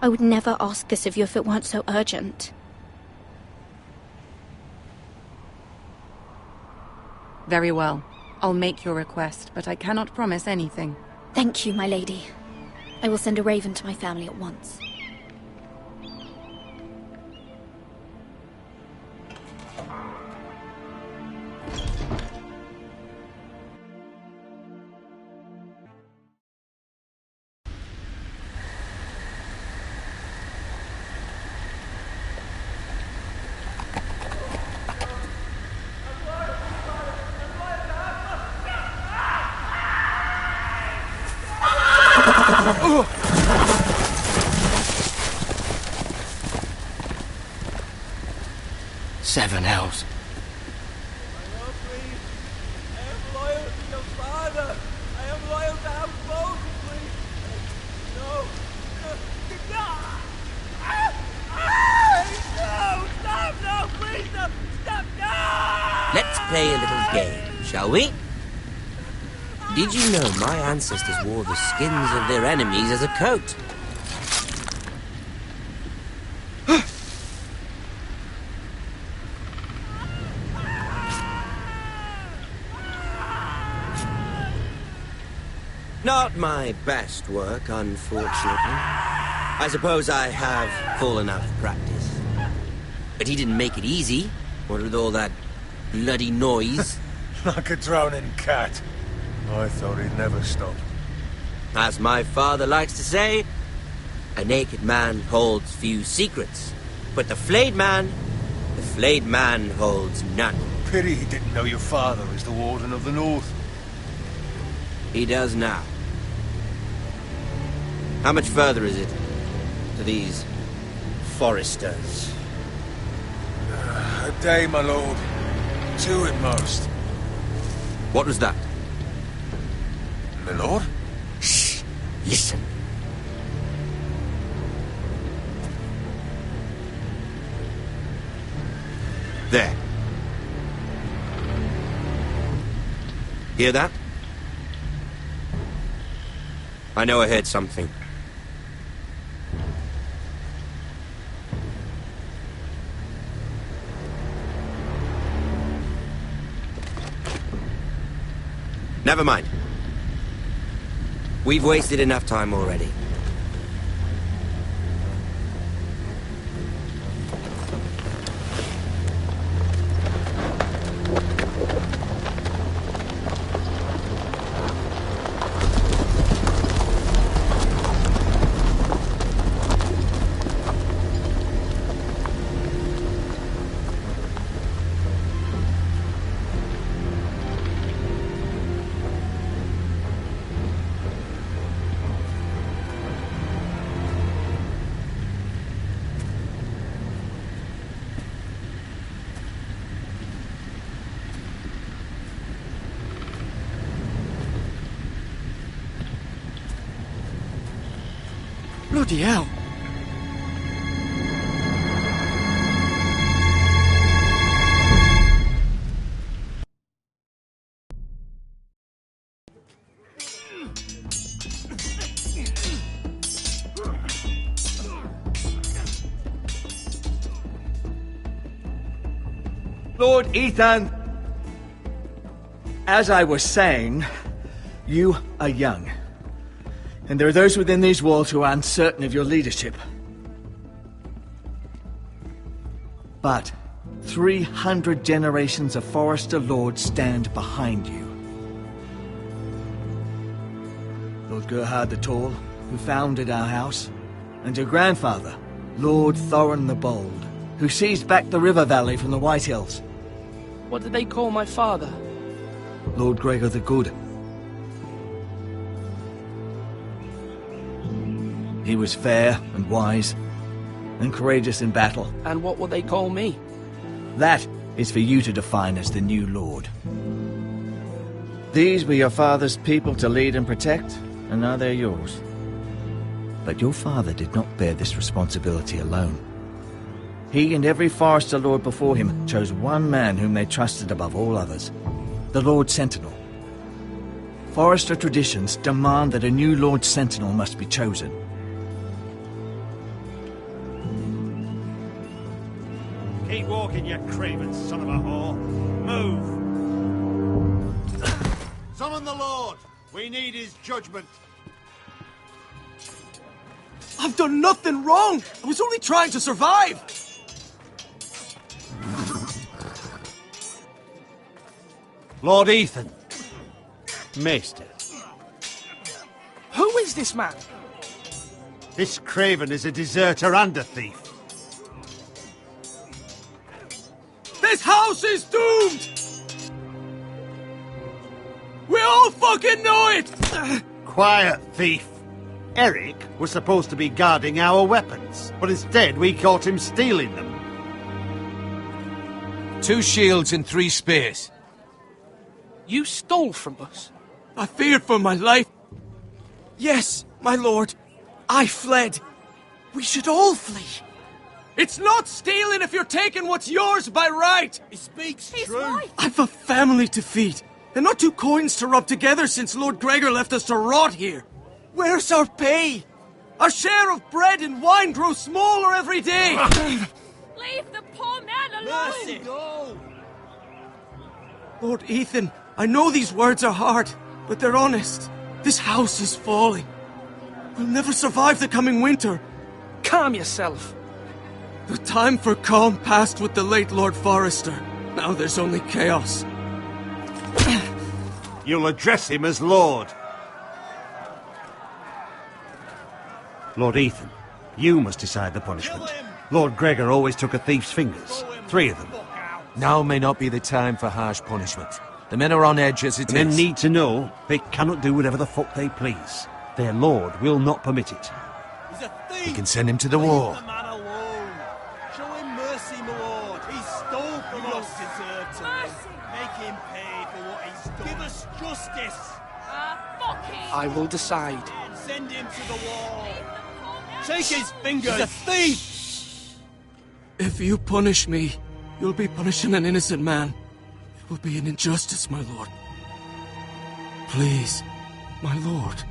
I would never ask this of you if it weren't so urgent. Very well. I'll make your request, but I cannot promise anything. Thank you, my lady. I will send a raven to my family at once. Seven hells. Let's play a little game, shall we? Did you know my ancestors wore the skins of their enemies as a coat? Not my best work, unfortunately. I suppose I have fallen out of practice. But he didn't make it easy, what with all that bloody noise. Like a drowning cat. I thought he'd never stop. As my father likes to say, a naked man holds few secrets, but the flayed man holds none. Pity he didn't know your father is the Warden of the North. He does now. How much further is it to these Foresters? A day, my lord. 2 at most. What was that? My lord? Shh! Listen. There. Hear that? I know I heard something. Never mind. We've wasted enough time already. Bloody hell. Lord Ethan! As I was saying, you are young. And there are those within these walls who are uncertain of your leadership. But 300 generations of Forester Lords stand behind you. Lord Gerhard the Tall, who founded our house, and your grandfather, Lord Thorin the Bold, who seized back the river valley from the White Hills. What did they call my father? Lord Gregor the Good. He was fair and wise, and courageous in battle. And what will they call me? That is for you to define as the new lord. These were your father's people to lead and protect, and now they're yours. But your father did not bear this responsibility alone. He and every Forester Lord before him chose one man whom they trusted above all others, the Lord Sentinel. Forester traditions demand that a new Lord Sentinel must be chosen. Keep walking, you craven son of a whore. Move! Summon the Lord! We need his judgment. I've done nothing wrong! I was only trying to survive! Lord Ethan. Maester. Who is this man? This craven is a deserter and a thief. This house is doomed! We all fucking know it! Quiet, thief. Eric was supposed to be guarding our weapons, but instead we caught him stealing them. 2 shields and 3 spears. You stole from us? I feared for my life. Yes, my lord. I fled. We should all flee. It's not stealing if you're taking what's yours by right. He speaks He's true. right. I've a family to feed, and not 2 coins to rub together since Lord Gregor left us to rot here. Where's our pay? Our share of bread and wine grows smaller every day. Leave the poor man alone! Mercy, go! Lord Ethan, I know these words are hard, but they're honest. This house is falling. We'll never survive the coming winter. Calm yourself. The time for calm passed with the late Lord Forester. Now there's only chaos. You'll address him as Lord. Lord Ethan, you must decide the punishment. Lord Gregor always took a thief's fingers. 3 of them. Now may not be the time for harsh punishment. The men are on edge as it is. Men need to know they cannot do whatever the fuck they please. Their lord will not permit it. He's a thief! We can send him to the war. Leave the man alone. Show him mercy, my lord. He stole from us. Mercy! Make him pay for what he's done. Give us justice. Fuck him! I will decide. Send him to the wall. Take his fingers. He's a thief! If you punish me, you'll be punishing an innocent man. It will be an injustice, my lord. Please, my lord.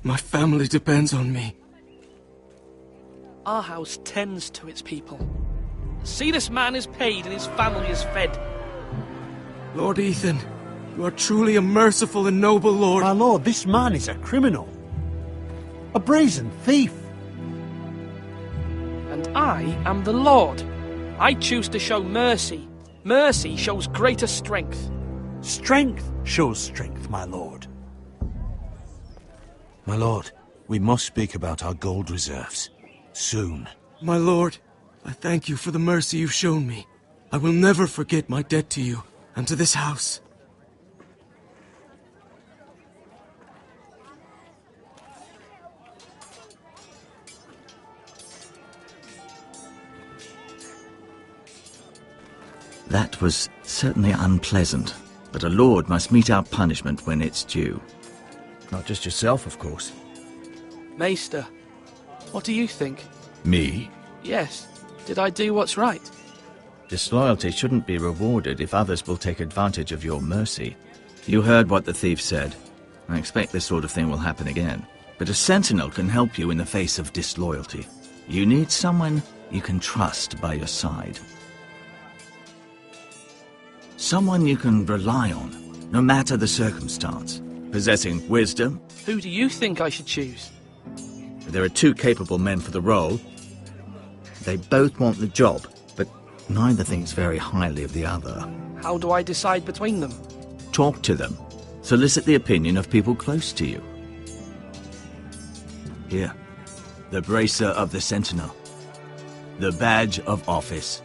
My family depends on me. Our house tends to its people. See, this man is paid and his family is fed. Lord Ethan, You are truly a merciful and noble lord. My lord, this man is a criminal. A brazen thief. And I am the Lord. I choose to show mercy. Mercy shows greater strength. Strength shows strength, my lord. My lord, we must speak about our gold reserves. Soon. My lord, I thank you for the mercy you've shown me. I will never forget my debt to you and to this house. That was certainly unpleasant, but a lord must mete out punishment when it's due. Not just yourself, of course. Maester, what do you think? Me? Yes. Did I do what's right? Disloyalty shouldn't be rewarded if others will take advantage of your mercy. You heard what the thief said. I expect this sort of thing will happen again. But a sentinel can help you in the face of disloyalty. You need someone you can trust by your side. Someone you can rely on, no matter the circumstance. Possessing wisdom. Who do you think I should choose? There are two capable men for the role. They both want the job, but neither thinks very highly of the other. How do I decide between them? Talk to them. Solicit the opinion of people close to you. Here, the bracer of the Sentinel. The badge of office.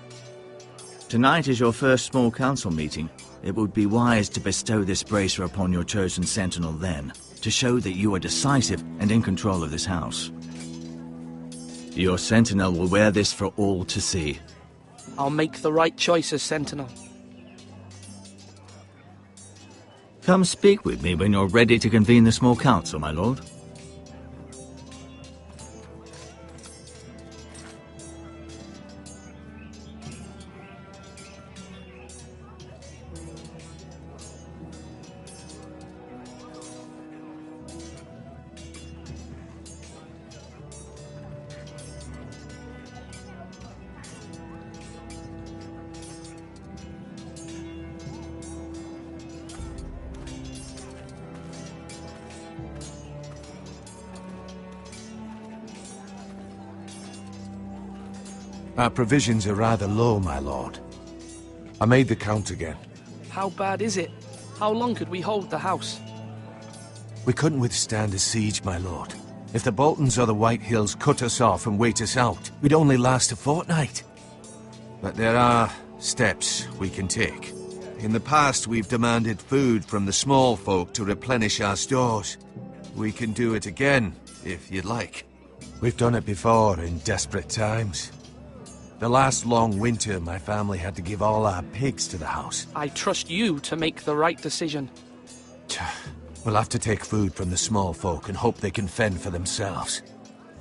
Tonight is your first small council meeting. It would be wise to bestow this bracer upon your chosen Sentinel then, to show that you are decisive and in control of this house. Your Sentinel will wear this for all to see. I'll make the right choice as Sentinel. Come speak with me when you're ready to convene the small council, my lord. Our provisions are rather low, my lord. I made the count again. How bad is it? How long could we hold the house? We couldn't withstand a siege, my lord. If the Boltons or the White Hills cut us off and wait us out, we'd only last a fortnight. But there are steps we can take. In the past, we've demanded food from the small folk to replenish our stores. We can do it again, if you'd like. We've done it before in desperate times. The last long winter, my family had to give all our pigs to the house. I trust you to make the right decision. We'll have to take food from the small folk and hope they can fend for themselves.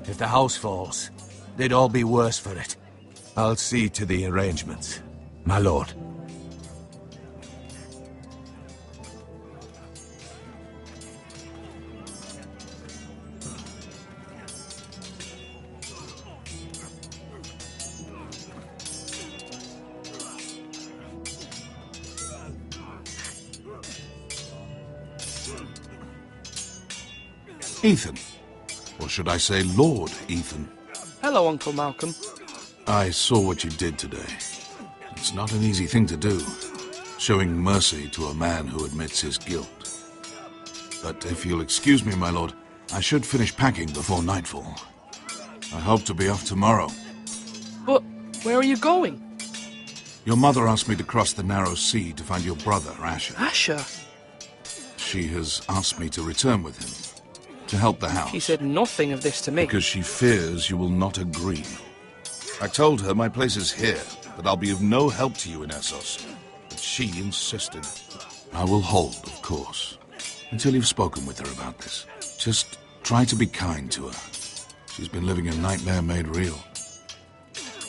If the house falls, they'd all be worse for it. I'll see to the arrangements, my lord. Ethan. Or should I say Lord Ethan? Hello, Uncle Malcolm. I saw what you did today. It's not an easy thing to do, showing mercy to a man who admits his guilt. But if you'll excuse me, my lord, I should finish packing before nightfall. I hope to be off tomorrow. But where are you going? Your mother asked me to cross the narrow sea to find your brother, Asher. Asher? She has asked me to return with him, to help the house. She said nothing of this to me. Because she fears you will not agree. I told her my place is here, that I'll be of no help to you in Essos. But she insisted. I will hold, of course, until you've spoken with her about this. Just try to be kind to her. She's been living a nightmare made real.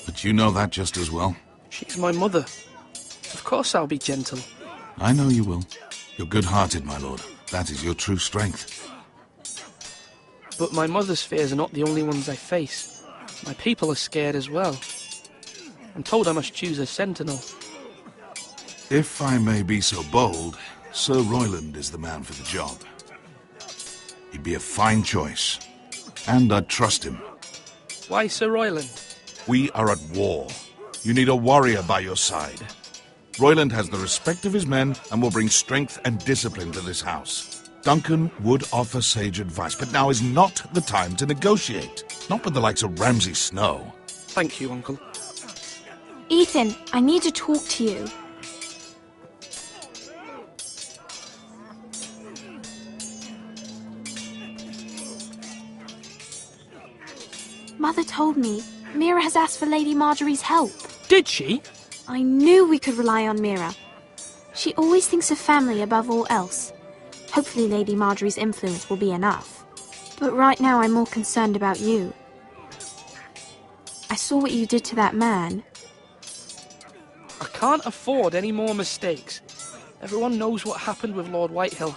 But you know that just as well. She's my mother. Of course I'll be gentle. I know you will. You're good-hearted, my lord. That is your true strength. But my mother's fears are not the only ones I face. My people are scared as well. I'm told I must choose a sentinel. If I may be so bold, Sir Royland is the man for the job. He'd be a fine choice. And I'd trust him. Why Sir Royland? We are at war. You need a warrior by your side. Royland has the respect of his men and will bring strength and discipline to this house. Duncan would offer sage advice, but now is not the time to negotiate. Not with the likes of Ramsay Snow. Thank you, Uncle. Ethan, I need to talk to you. Mother told me Mira has asked for Lady Marjorie's help. Did she? I knew we could rely on Mira. She always thinks of family above all else. Hopefully Lady Marjorie's influence will be enough. But right now I'm more concerned about you. I saw what you did to that man. I can't afford any more mistakes. Everyone knows what happened with Lord Whitehill.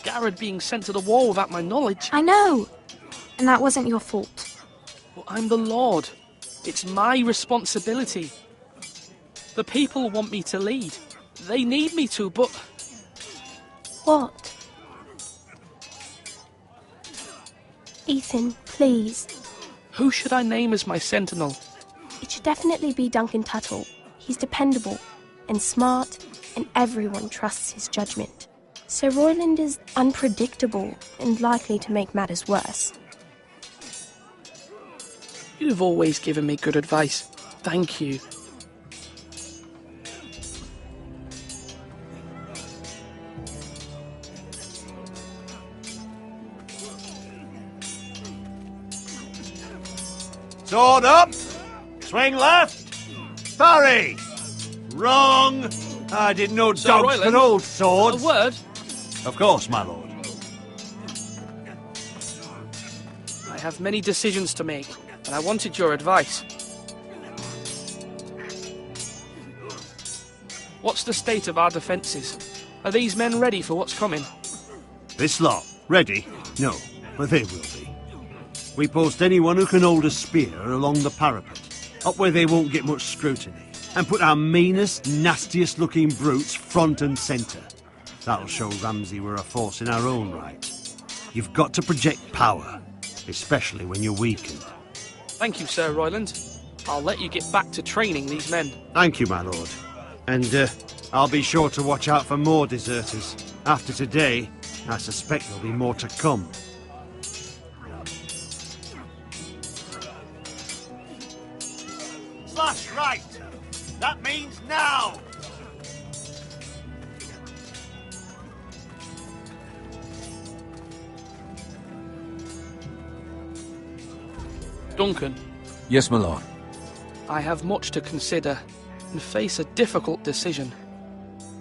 Garrett being sent to the war without my knowledge. I know! And that wasn't your fault. Well, I'm the Lord. It's my responsibility. The people want me to lead. They need me to, but... What? Ethan, please. Who should I name as my sentinel? It should definitely be Duncan Tuttle. He's dependable and smart, and everyone trusts his judgment. Sir Royland is unpredictable and likely to make matters worse. You've always given me good advice. Thank you. Sword up! Swing left! Parry! Wrong! I didn't know Sir dogs Royland, could hold swords. A word? Of course, my lord. I have many decisions to make, and I wanted your advice. What's the state of our defences? Are these men ready for what's coming? This lot, ready? No, but they will be. We post anyone who can hold a spear along the parapet, up where they won't get much scrutiny, and put our meanest, nastiest looking brutes front and centre. That'll show Ramsay we're a force in our own right. You've got to project power, especially when you're weakened. Thank you, Sir Royland. I'll let you get back to training these men. Thank you, my lord. And I'll be sure to watch out for more deserters. After today, I suspect there'll be more to come. Slash right! That means now! Duncan. Yes, my lord. I have much to consider and face a difficult decision.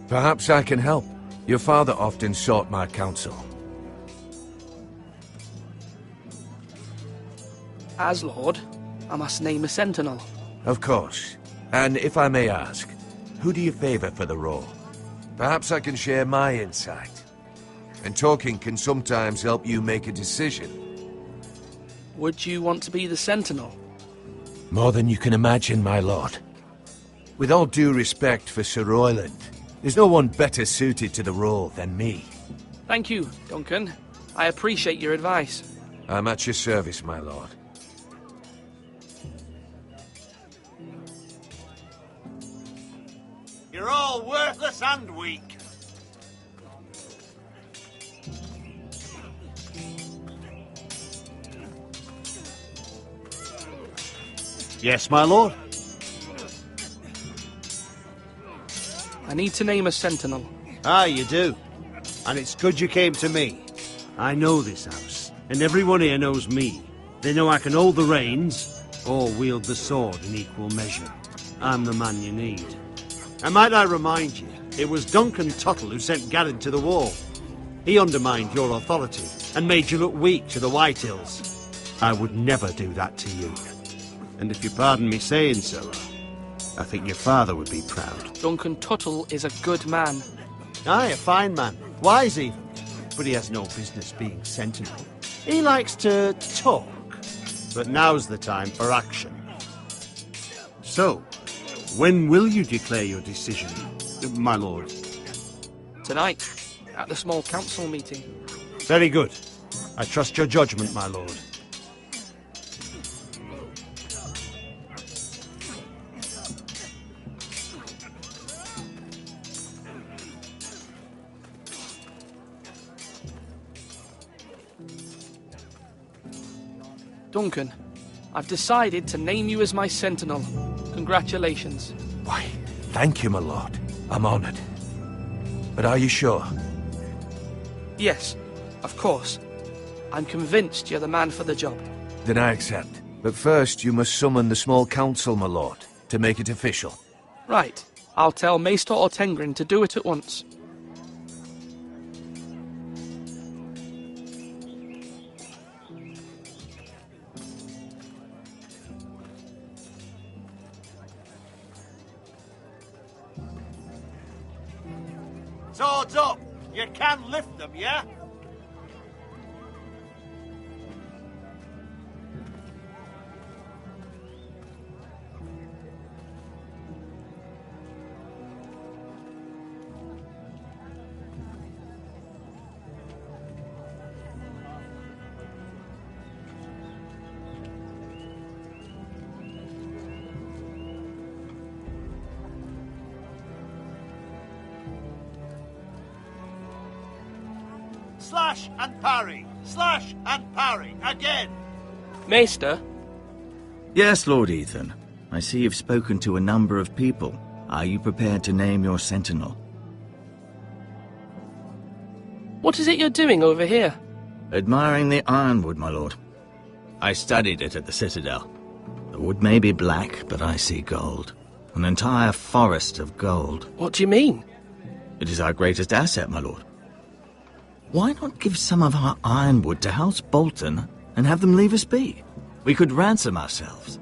Perhaps I can help. Your father often sought my counsel. As Lord, I must name a sentinel. Of course. And if I may ask, who do you favour for the role? Perhaps I can share my insight. And talking can sometimes help you make a decision. Would you want to be the sentinel? More than you can imagine, my lord. With all due respect for Sir Royland, there's no one better suited to the role than me. Thank you, Duncan. I appreciate your advice. I'm at your service, my lord. You're all worthless and weak. Yes, my lord? I need to name a sentinel. Ah, you do. And it's good you came to me. I know this house, and everyone here knows me. They know I can hold the reins, or wield the sword in equal measure. I'm the man you need. And might I remind you, it was Duncan Tuttle who sent Garrett to the war. He undermined your authority, and made you look weak to the Whitehills. I would never do that to you. And if you pardon me saying so, I think your father would be proud. Duncan Tuttle is a good man. Aye, a fine man. Wise even. But he has no business being sentinel. He likes to talk. But now's the time for action. So, when will you declare your decision, my lord? Tonight, at the small council meeting. Very good. I trust your judgment, my lord. Duncan, I've decided to name you as my sentinel. Congratulations. Why, thank you, my lord. I'm honored. But are you sure? Yes, of course. I'm convinced you're the man for the job. Then I accept. But first, you must summon the small council, my lord, to make it official. Right. I'll tell Maester Ortengrin to do it at once. Swords up! You can lift them, yeah? Slash and parry! Slash and parry! Again! Maester? Yes, Lord Ethan. I see you've spoken to a number of people. Are you prepared to name your sentinel? What is it you're doing over here? Admiring the ironwood, my lord. I studied it at the Citadel. The wood may be black, but I see gold. An entire forest of gold. What do you mean? It is our greatest asset, my lord. Why not give some of our ironwood to House Bolton and have them leave us be? We could ransom ourselves.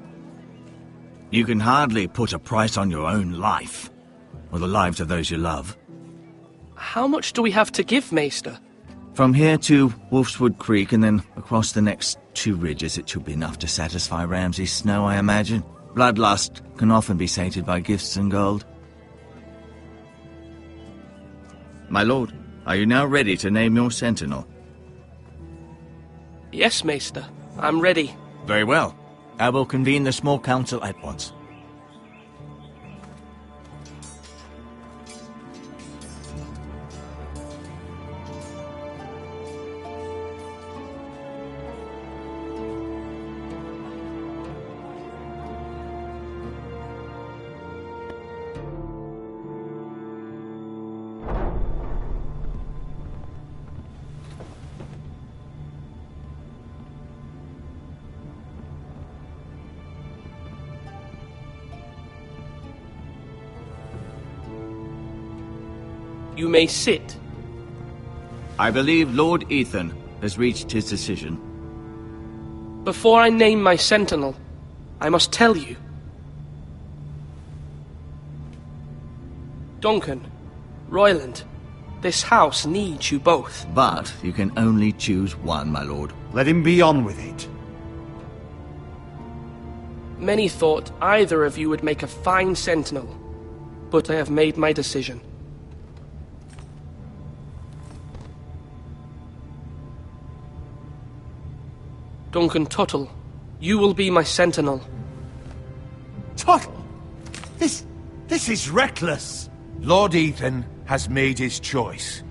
You can hardly put a price on your own life, or the lives of those you love. How much do we have to give, Maester? From here to Wolfswood Creek and then across the next 2 ridges, it should be enough to satisfy Ramsay Snow, I imagine. Bloodlust can often be sated by gifts and gold. My lord, are you now ready to name your sentinel? Yes, Maester. I'm ready. Very well. I will convene the small council at once. You may sit. I believe Lord Ethan has reached his decision. Before I name my sentinel, I must tell you. Duncan, Royland, this house needs you both. But you can only choose one, my lord. Let him be on with it. Many thought either of you would make a fine sentinel, but I have made my decision. Duncan Tuttle, you will be my sentinel. Tuttle? This is reckless. Lord Ethan has made his choice.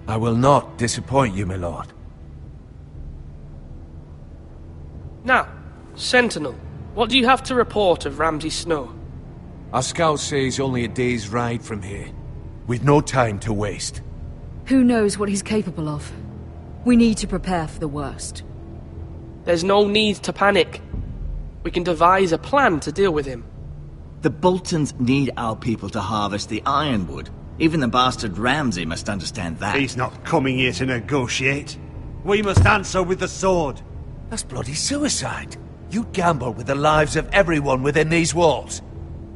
I will not disappoint you, my lord. Now, Sentinel, what do you have to report of Ramsay Snow? Our scout says only a day's ride from here, with no time to waste. Who knows what he's capable of? We need to prepare for the worst. There's no need to panic. We can devise a plan to deal with him. The Boltons need our people to harvest the ironwood. Even the bastard Ramsay must understand that. He's not coming here to negotiate. We must answer with the sword. That's bloody suicide. You gamble with the lives of everyone within these walls.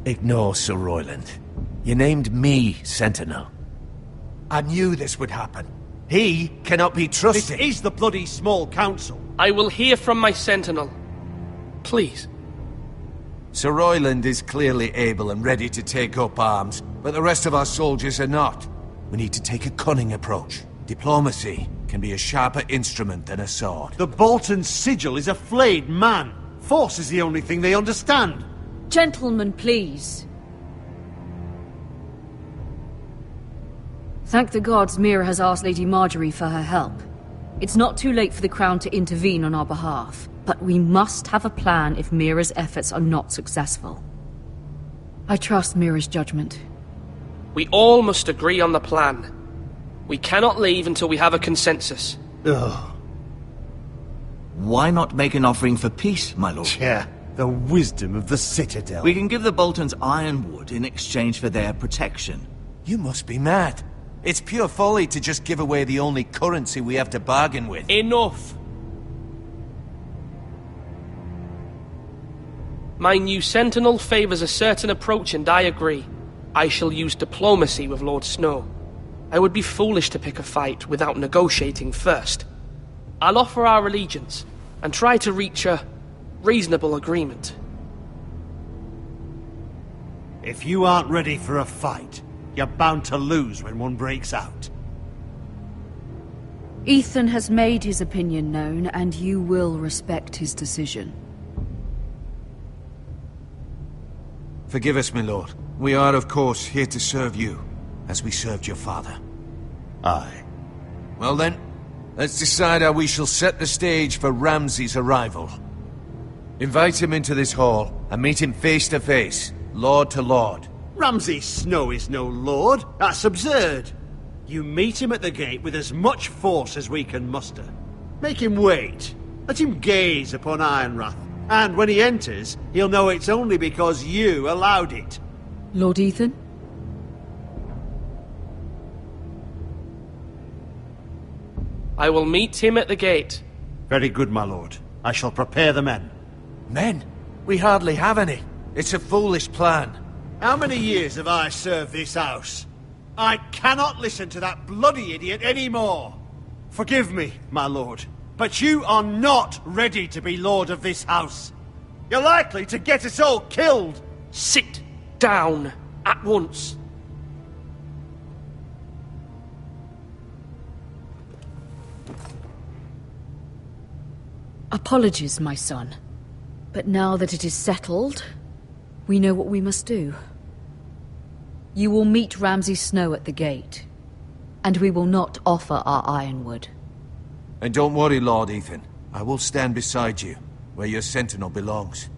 Ignore Sir Royland. You named me Sentinel. I knew this would happen. He cannot be trusted. This is the bloody small council. I will hear from my sentinel. Please. Sir Royland is clearly able and ready to take up arms, but the rest of our soldiers are not. We need to take a cunning approach. Diplomacy can be a sharper instrument than a sword. The Bolton sigil is a flayed man. Force is the only thing they understand. Gentlemen, please. Thank the gods Mira has asked Lady Marjorie for her help. It's not too late for the Crown to intervene on our behalf, but we must have a plan if Mira's efforts are not successful. I trust Mira's judgment. We all must agree on the plan. We cannot leave until we have a consensus. Ugh. Why not make an offering for peace, my lord? Yeah, the wisdom of the Citadel. We can give the Boltons ironwood in exchange for their protection. You must be mad. It's pure folly to just give away the only currency we have to bargain with. Enough! My new sentinel favors a certain approach, and I agree. I shall use diplomacy with Lord Snow. I would be foolish to pick a fight without negotiating first. I'll offer our allegiance, and try to reach a reasonable agreement. If you aren't ready for a fight, you're bound to lose when one breaks out. Ethan has made his opinion known, and you will respect his decision. Forgive us, my lord. We are, of course, here to serve you, as we served your father. Aye. Well then, let's decide how we shall set the stage for Ramsay's arrival. Invite him into this hall, and meet him face to face, lord to lord. Ramsay Snow is no lord. That's absurd. You meet him at the gate with as much force as we can muster. Make him wait. Let him gaze upon Ironrath. And when he enters, he'll know it's only because you allowed it. Lord Ethan? I will meet him at the gate. Very good, my lord. I shall prepare the men. Men? We hardly have any. It's a foolish plan. How many years have I served this house? I cannot listen to that bloody idiot anymore. Forgive me, my lord, but you are not ready to be lord of this house. You're likely to get us all killed. Sit down at once. Apologies, my son. But now that it is settled, we know what we must do. You will meet Ramsay Snow at the gate, and we will not offer our ironwood. And don't worry, Lord Ethan. I will stand beside you, where your sentinel belongs.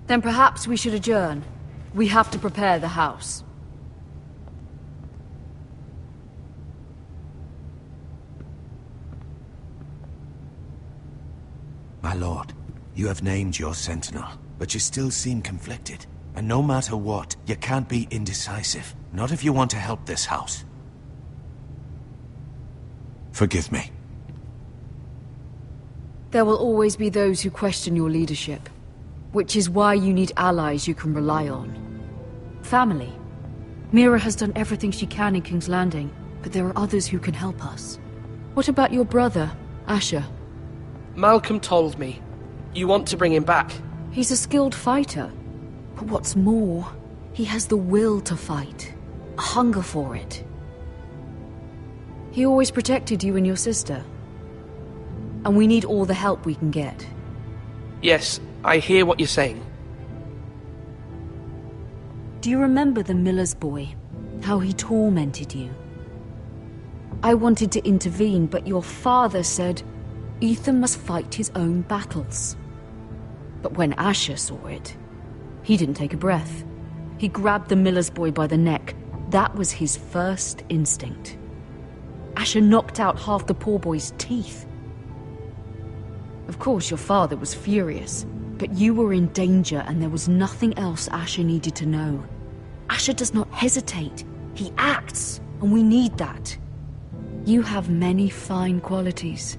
Then perhaps we should adjourn. We have to prepare the house. My lord, you have named your sentinel, but you still seem conflicted. And no matter what, you can't be indecisive. Not if you want to help this house. Forgive me. There will always be those who question your leadership, which is why you need allies you can rely on. Family. Mira has done everything she can in King's Landing, but there are others who can help us. What about your brother, Asher? Malcolm told me. You want to bring him back? He's a skilled fighter. But what's more, he has the will to fight. A hunger for it. He always protected you and your sister. And we need all the help we can get. Yes, I hear what you're saying. Do you remember the miller's boy? How he tormented you? I wanted to intervene, but your father said Ethan must fight his own battles. But when Asher saw it, he didn't take a breath. He grabbed the miller's boy by the neck. That was his first instinct. Asher knocked out half the poor boy's teeth. Of course, your father was furious, but you were in danger and there was nothing else Asher needed to know. Asher does not hesitate. He acts, and we need that. You have many fine qualities,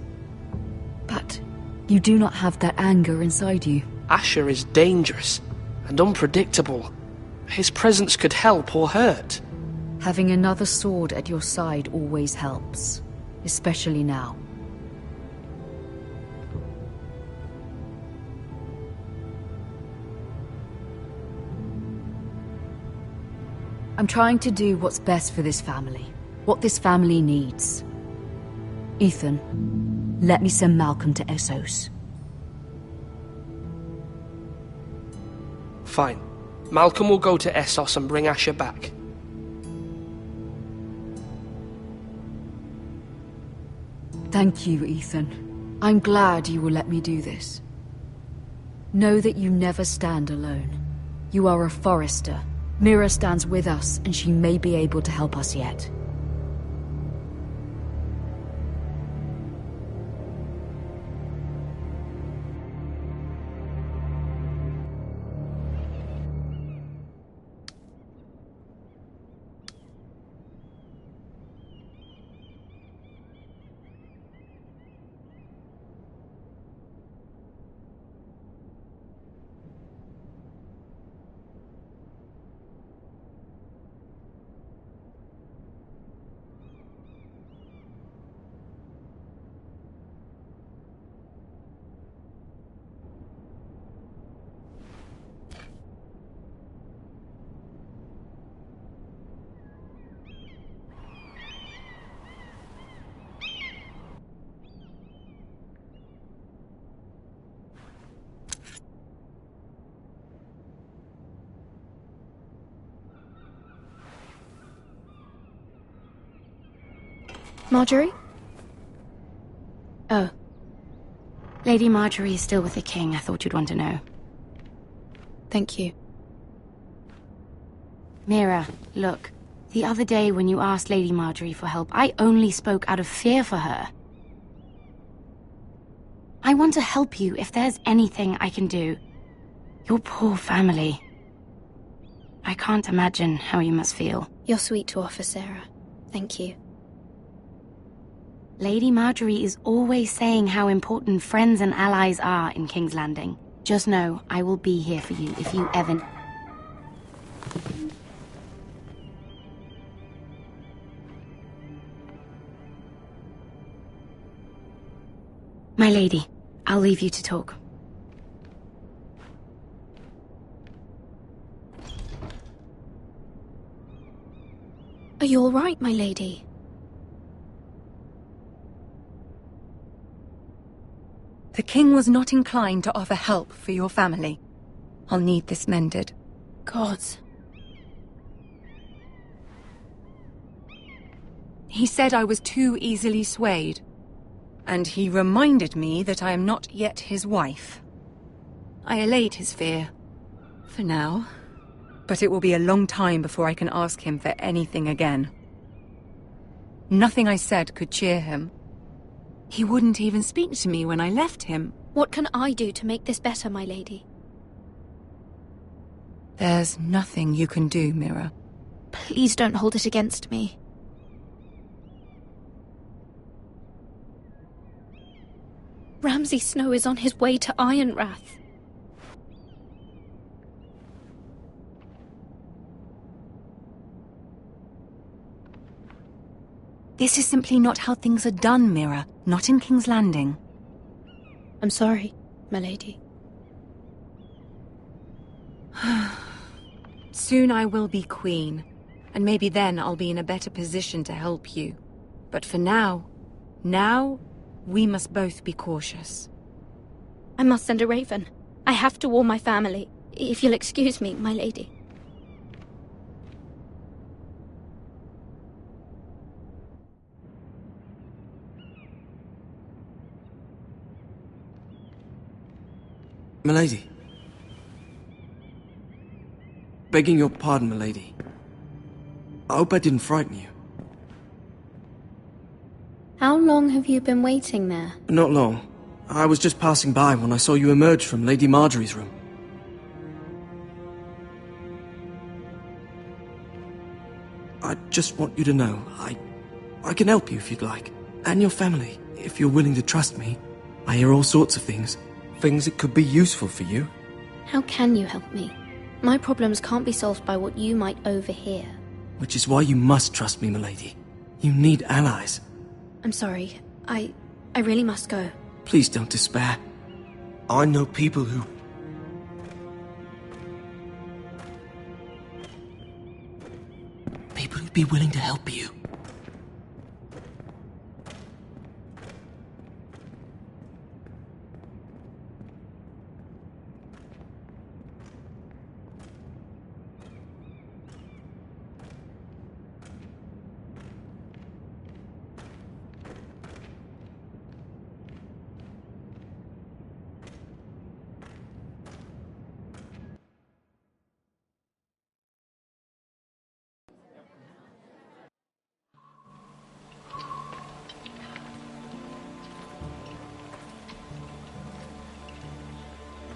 but you do not have that anger inside you. Asher is dangerous and unpredictable. His presence could help or hurt. Having another sword at your side always helps, especially now. I'm trying to do what's best for this family. What this family needs. Ethan, let me send Malcolm to Essos. Fine. Malcolm will go to Essos and bring Asher back. Thank you, Ethan. I'm glad you will let me do this. Know that you never stand alone. You are a Forrester. Mira stands with us, and she may be able to help us yet. Marjorie? Oh. Lady Marjorie is still with the king. I thought you'd want to know. Thank you. Mira, look. The other day when you asked Lady Marjorie for help, I only spoke out of fear for her. I want to help you if there's anything I can do. Your poor family. I can't imagine how you must feel. You're sweet to offer, Sarah. Thank you. Lady Marjorie is always saying how important friends and allies are in King's Landing. Just know, I will be here for you if you ever... My lady, I'll leave you to talk. Are you all right, my lady? The king was not inclined to offer help for your family. I'll need this mended. Gods. He said I was too easily swayed. And he reminded me that I am not yet his wife. I allayed his fear. For now. But it will be a long time before I can ask him for anything again. Nothing I said could cheer him. He wouldn't even speak to me when I left him. What can I do to make this better, my lady? There's nothing you can do, Mira. Please don't hold it against me. Ramsay Snow is on his way to Ironrath. This is simply not how things are done, Mira. Not in King's Landing. I'm sorry, my lady. Soon I will be queen, and maybe then I'll be in a better position to help you. But for now, we must both be cautious. I must send a raven. I have to warn my family. If you'll excuse me, my lady. Milady. Begging your pardon, milady. I hope I didn't frighten you. How long have you been waiting there? Not long. I was just passing by when I saw you emerge from Lady Marjorie's room. I just want you to know, I can help you if you'd like. And your family, if you're willing to trust me. I hear all sorts of things. Things that could be useful for you. How can you help me? My problems can't be solved by what you might overhear. Which is why you must trust me, milady. You need allies. I'm sorry. I really must go. Please don't despair. I know people who... I'd be willing to help you.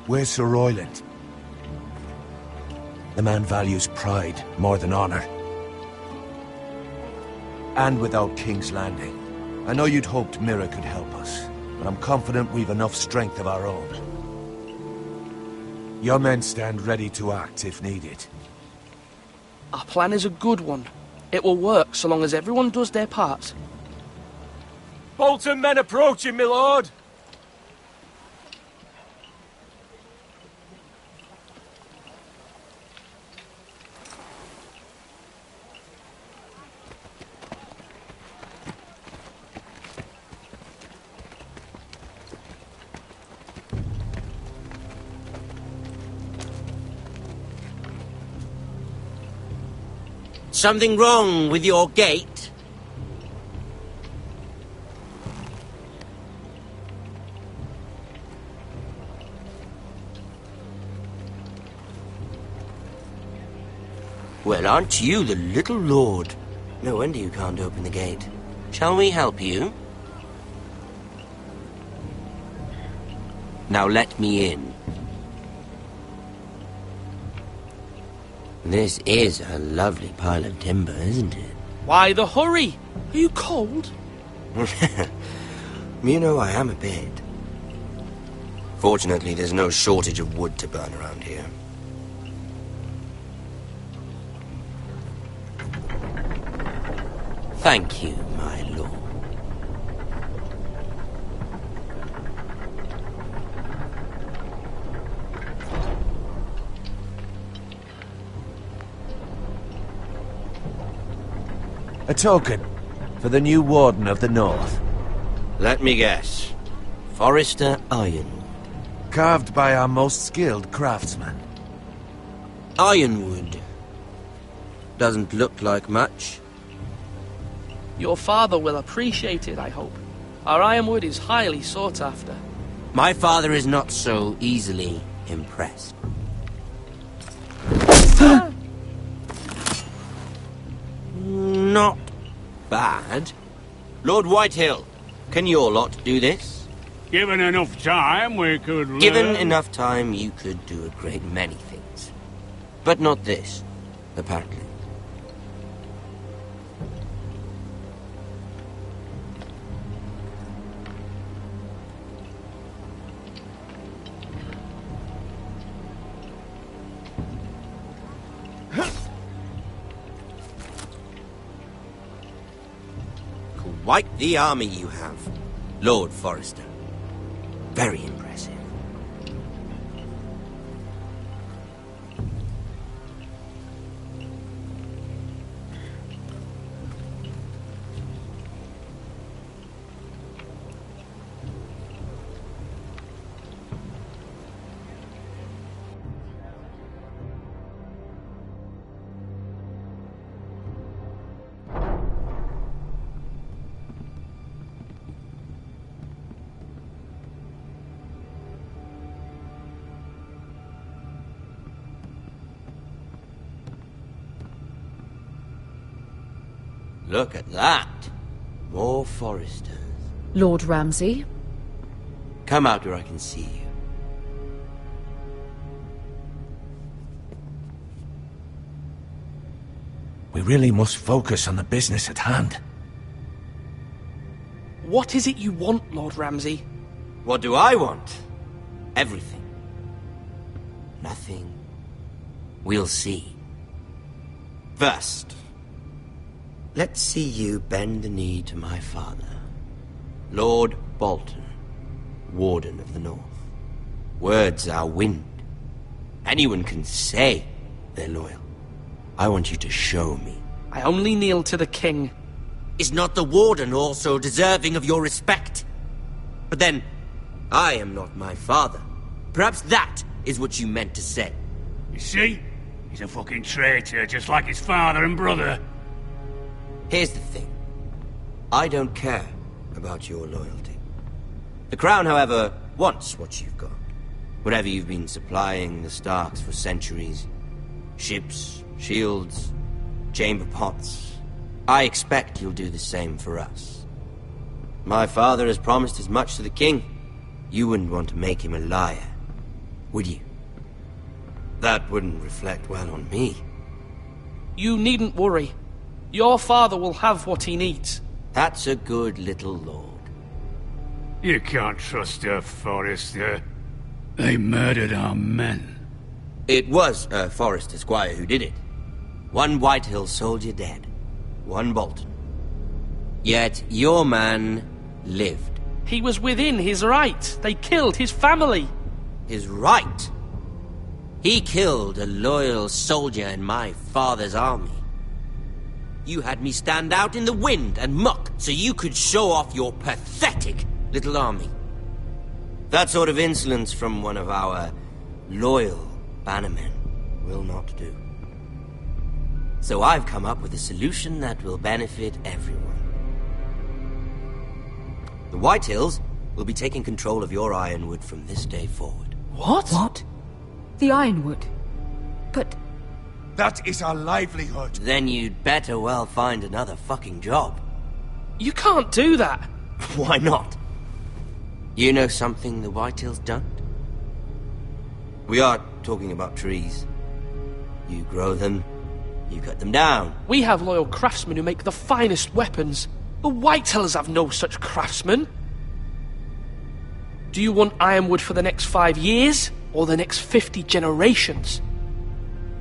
Where's Sir Royland? The man values pride more than honor. And without King's Landing, I know you'd hoped Mira could help us, but I'm confident we've enough strength of our own. Your men stand ready to act if needed. Our plan is a good one. It will work so long as everyone does their part. Bolton men approaching, my lord! Something wrong with your gate? Well, aren't you the little lord? No wonder you can't open the gate. Shall we help you? Now let me in. This is a lovely pile of timber, isn't it? Why the hurry? Are you cold? You know, I am a bit. Fortunately, there's no shortage of wood to burn around here. Thank you, my lord. A token for the new Warden of the North. Let me guess. Forrester Ironwood. Carved by our most skilled craftsman. Ironwood. Doesn't look like much. Your father will appreciate it, I hope. Our ironwood is highly sought after. My father is not so easily impressed. Not bad. Lord Whitehill, can your lot do this? Given enough time, we could learn. Given enough time, you could do a great many things. But not this, apparently. Quite the army you have, Lord Forrester. Very impressive. Look at that. More Forresters. Lord Ramsay? Come out where I can see you. We really must focus on the business at hand. What is it you want, Lord Ramsay? What do I want? Everything. Nothing. We'll see. First, let's see you bend the knee to my father, Lord Bolton, Warden of the North. Words are wind. Anyone can say they're loyal. I want you to show me. I only kneel to the king. Is not the warden also deserving of your respect? But then, I am not my father. Perhaps that is what you meant to say. You see? He's a fucking traitor, just like his father and brother. Here's the thing. I don't care about your loyalty. The Crown, however, wants what you've got. Whatever you've been supplying the Starks for centuries. Ships, shields, chamber pots. I expect you'll do the same for us. My father has promised as much to the king. You wouldn't want to make him a liar, would you? That wouldn't reflect well on me. You needn't worry. Your father will have what he needs. That's a good little lord. You can't trust her, Forrester. They murdered our men. It was a Forrester squire who did it. One Whitehill soldier dead. One Bolton. Yet your man lived. He was within his right. They killed his family. His right? He killed a loyal soldier in my father's army. You had me stand out in the wind and muck so you could show off your pathetic little army. That sort of insolence from one of our loyal bannermen will not do. So I've come up with a solution that will benefit everyone. The Whitehills will be taking control of your Ironwood from this day forward. What? What? The Ironwood? But... That is our livelihood. Then you'd better well find another fucking job. You can't do that. Why not? You know something the Whitehills don't? We are talking about trees. You grow them, you cut them down. We have loyal craftsmen who make the finest weapons. The Whitehills have no such craftsmen. Do you want Ironwood for the next 5 years, or the next 50 generations?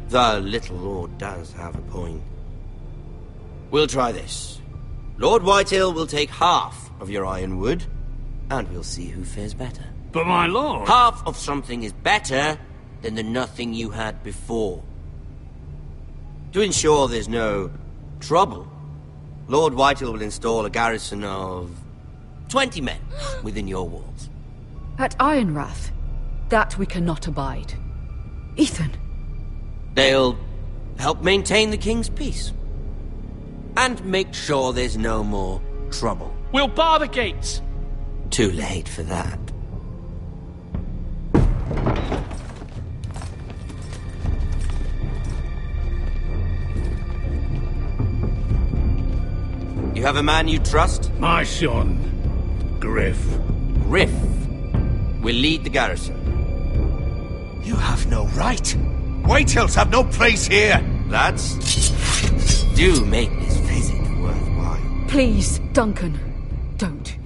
The little lord does have a point. We'll try this. Lord Whitehill will take half of your Ironwood, and we'll see who fares better. But my lord... Half of something is better than the nothing you had before. To ensure there's no trouble, Lord Whitehill will install a garrison of 20 men within your walls. At Ironrath? That we cannot abide. Ethan! They'll help maintain the king's peace. And make sure there's no more trouble. We'll bar the gates! Too late for that. You have a man you trust? My son, Griff. Griff will lead the garrison. You have no right. Whitehills have no place here. Lads, do make this visit worthwhile. Please, Duncan, don't.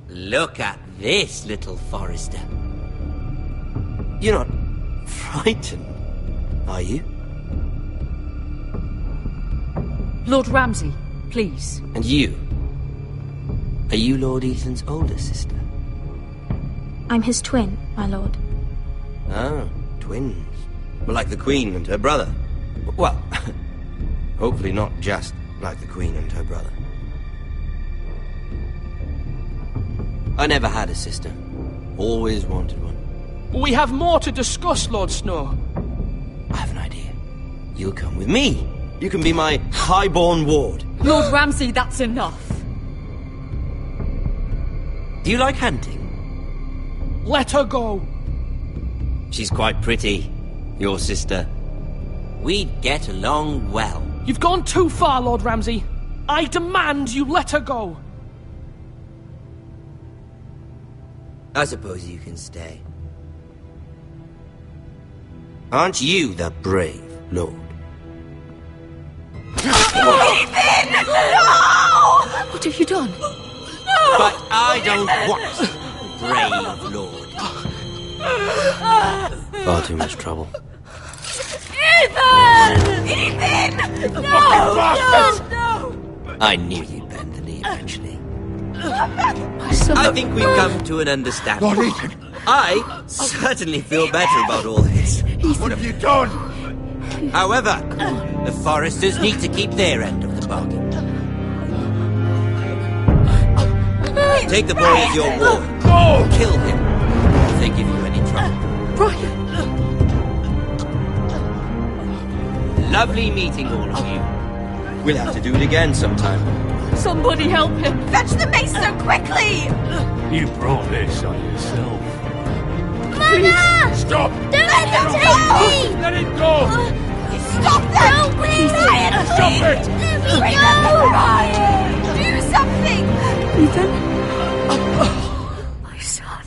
Look at this, little Forrester. You're not frightened, are you? Lord Ramsay, please. And you? Are you Lord Ethan's older sister? I'm his twin, my lord. Ah, twins. Well, like the Queen and her brother. Well, hopefully not just like the Queen and her brother. I never had a sister. Always wanted one. We have more to discuss, Lord Snow. I have an idea. You'll come with me. You can be my highborn ward. Lord Ramsay, that's enough. Do you like hunting? Let her go. She's quite pretty, your sister. We'd get along well. You've gone too far, Lord Ramsay. I demand you let her go. I suppose you can stay. Aren't you the brave lord? Ethan! No! What have you done? No! But I don't want a brave lord. Far too much trouble. Ethan! Ethan! No! No! I knew you'd bend the knee eventually. My son. I think we've come to an understanding. Lord Ethan! I certainly feel better about all this. What have you done? However, the Foresters need to keep their end of the bargain. Take the boy as your ward. Kill him if they give you any trouble. Brian! Lovely meeting all of you. We'll have to do it again sometime. Somebody help him! Fetch the mace so quickly! You brought this on yourself. Mama! Stop! Don't let them take me! Let it go! Stop them! Please! Ryan, Stop please! it! Bring them to Ryan! Do something! Ethan? My son.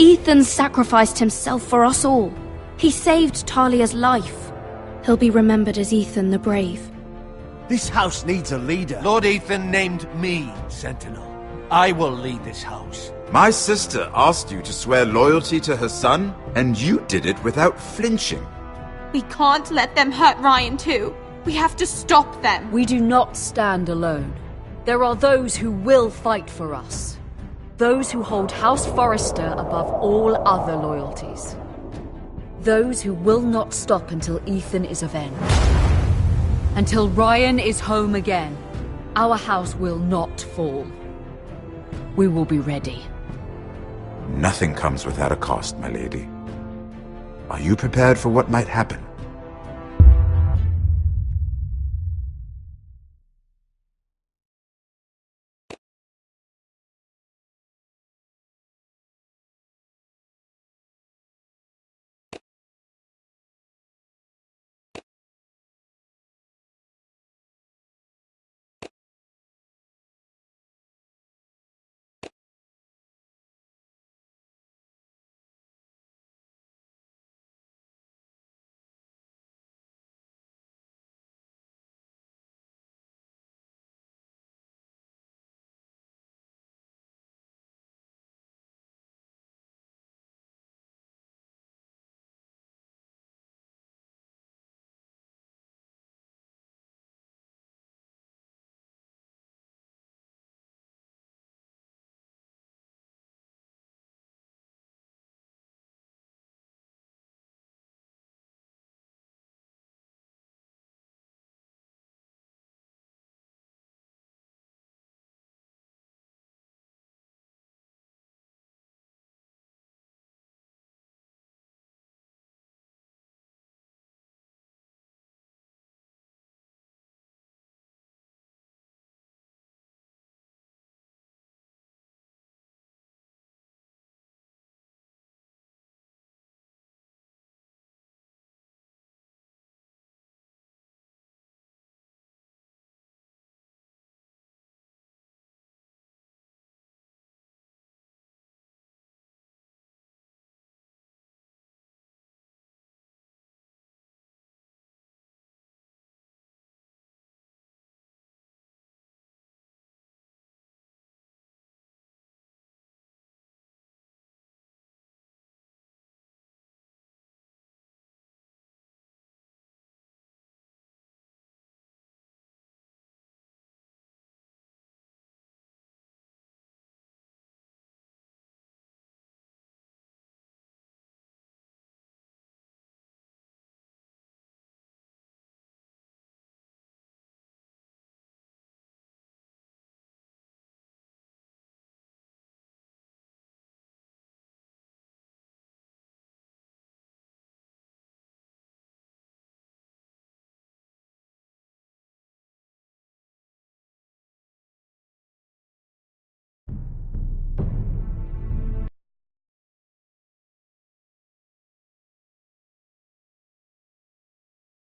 Ethan sacrificed himself for us all. He saved Talia's life. He'll be remembered as Ethan the Brave. This house needs a leader. Lord Ethan named me Sentinel. I will lead this house. My sister asked you to swear loyalty to her son, and you did it without flinching. We can't let them hurt Ryan too. We have to stop them. We do not stand alone. There are those who will fight for us. Those who hold House Forrester above all other loyalties. Those who will not stop until Ethan is avenged. Until Ryan is home again, our house will not fall. We will be ready. Nothing comes without a cost, my lady. Are you prepared for what might happen?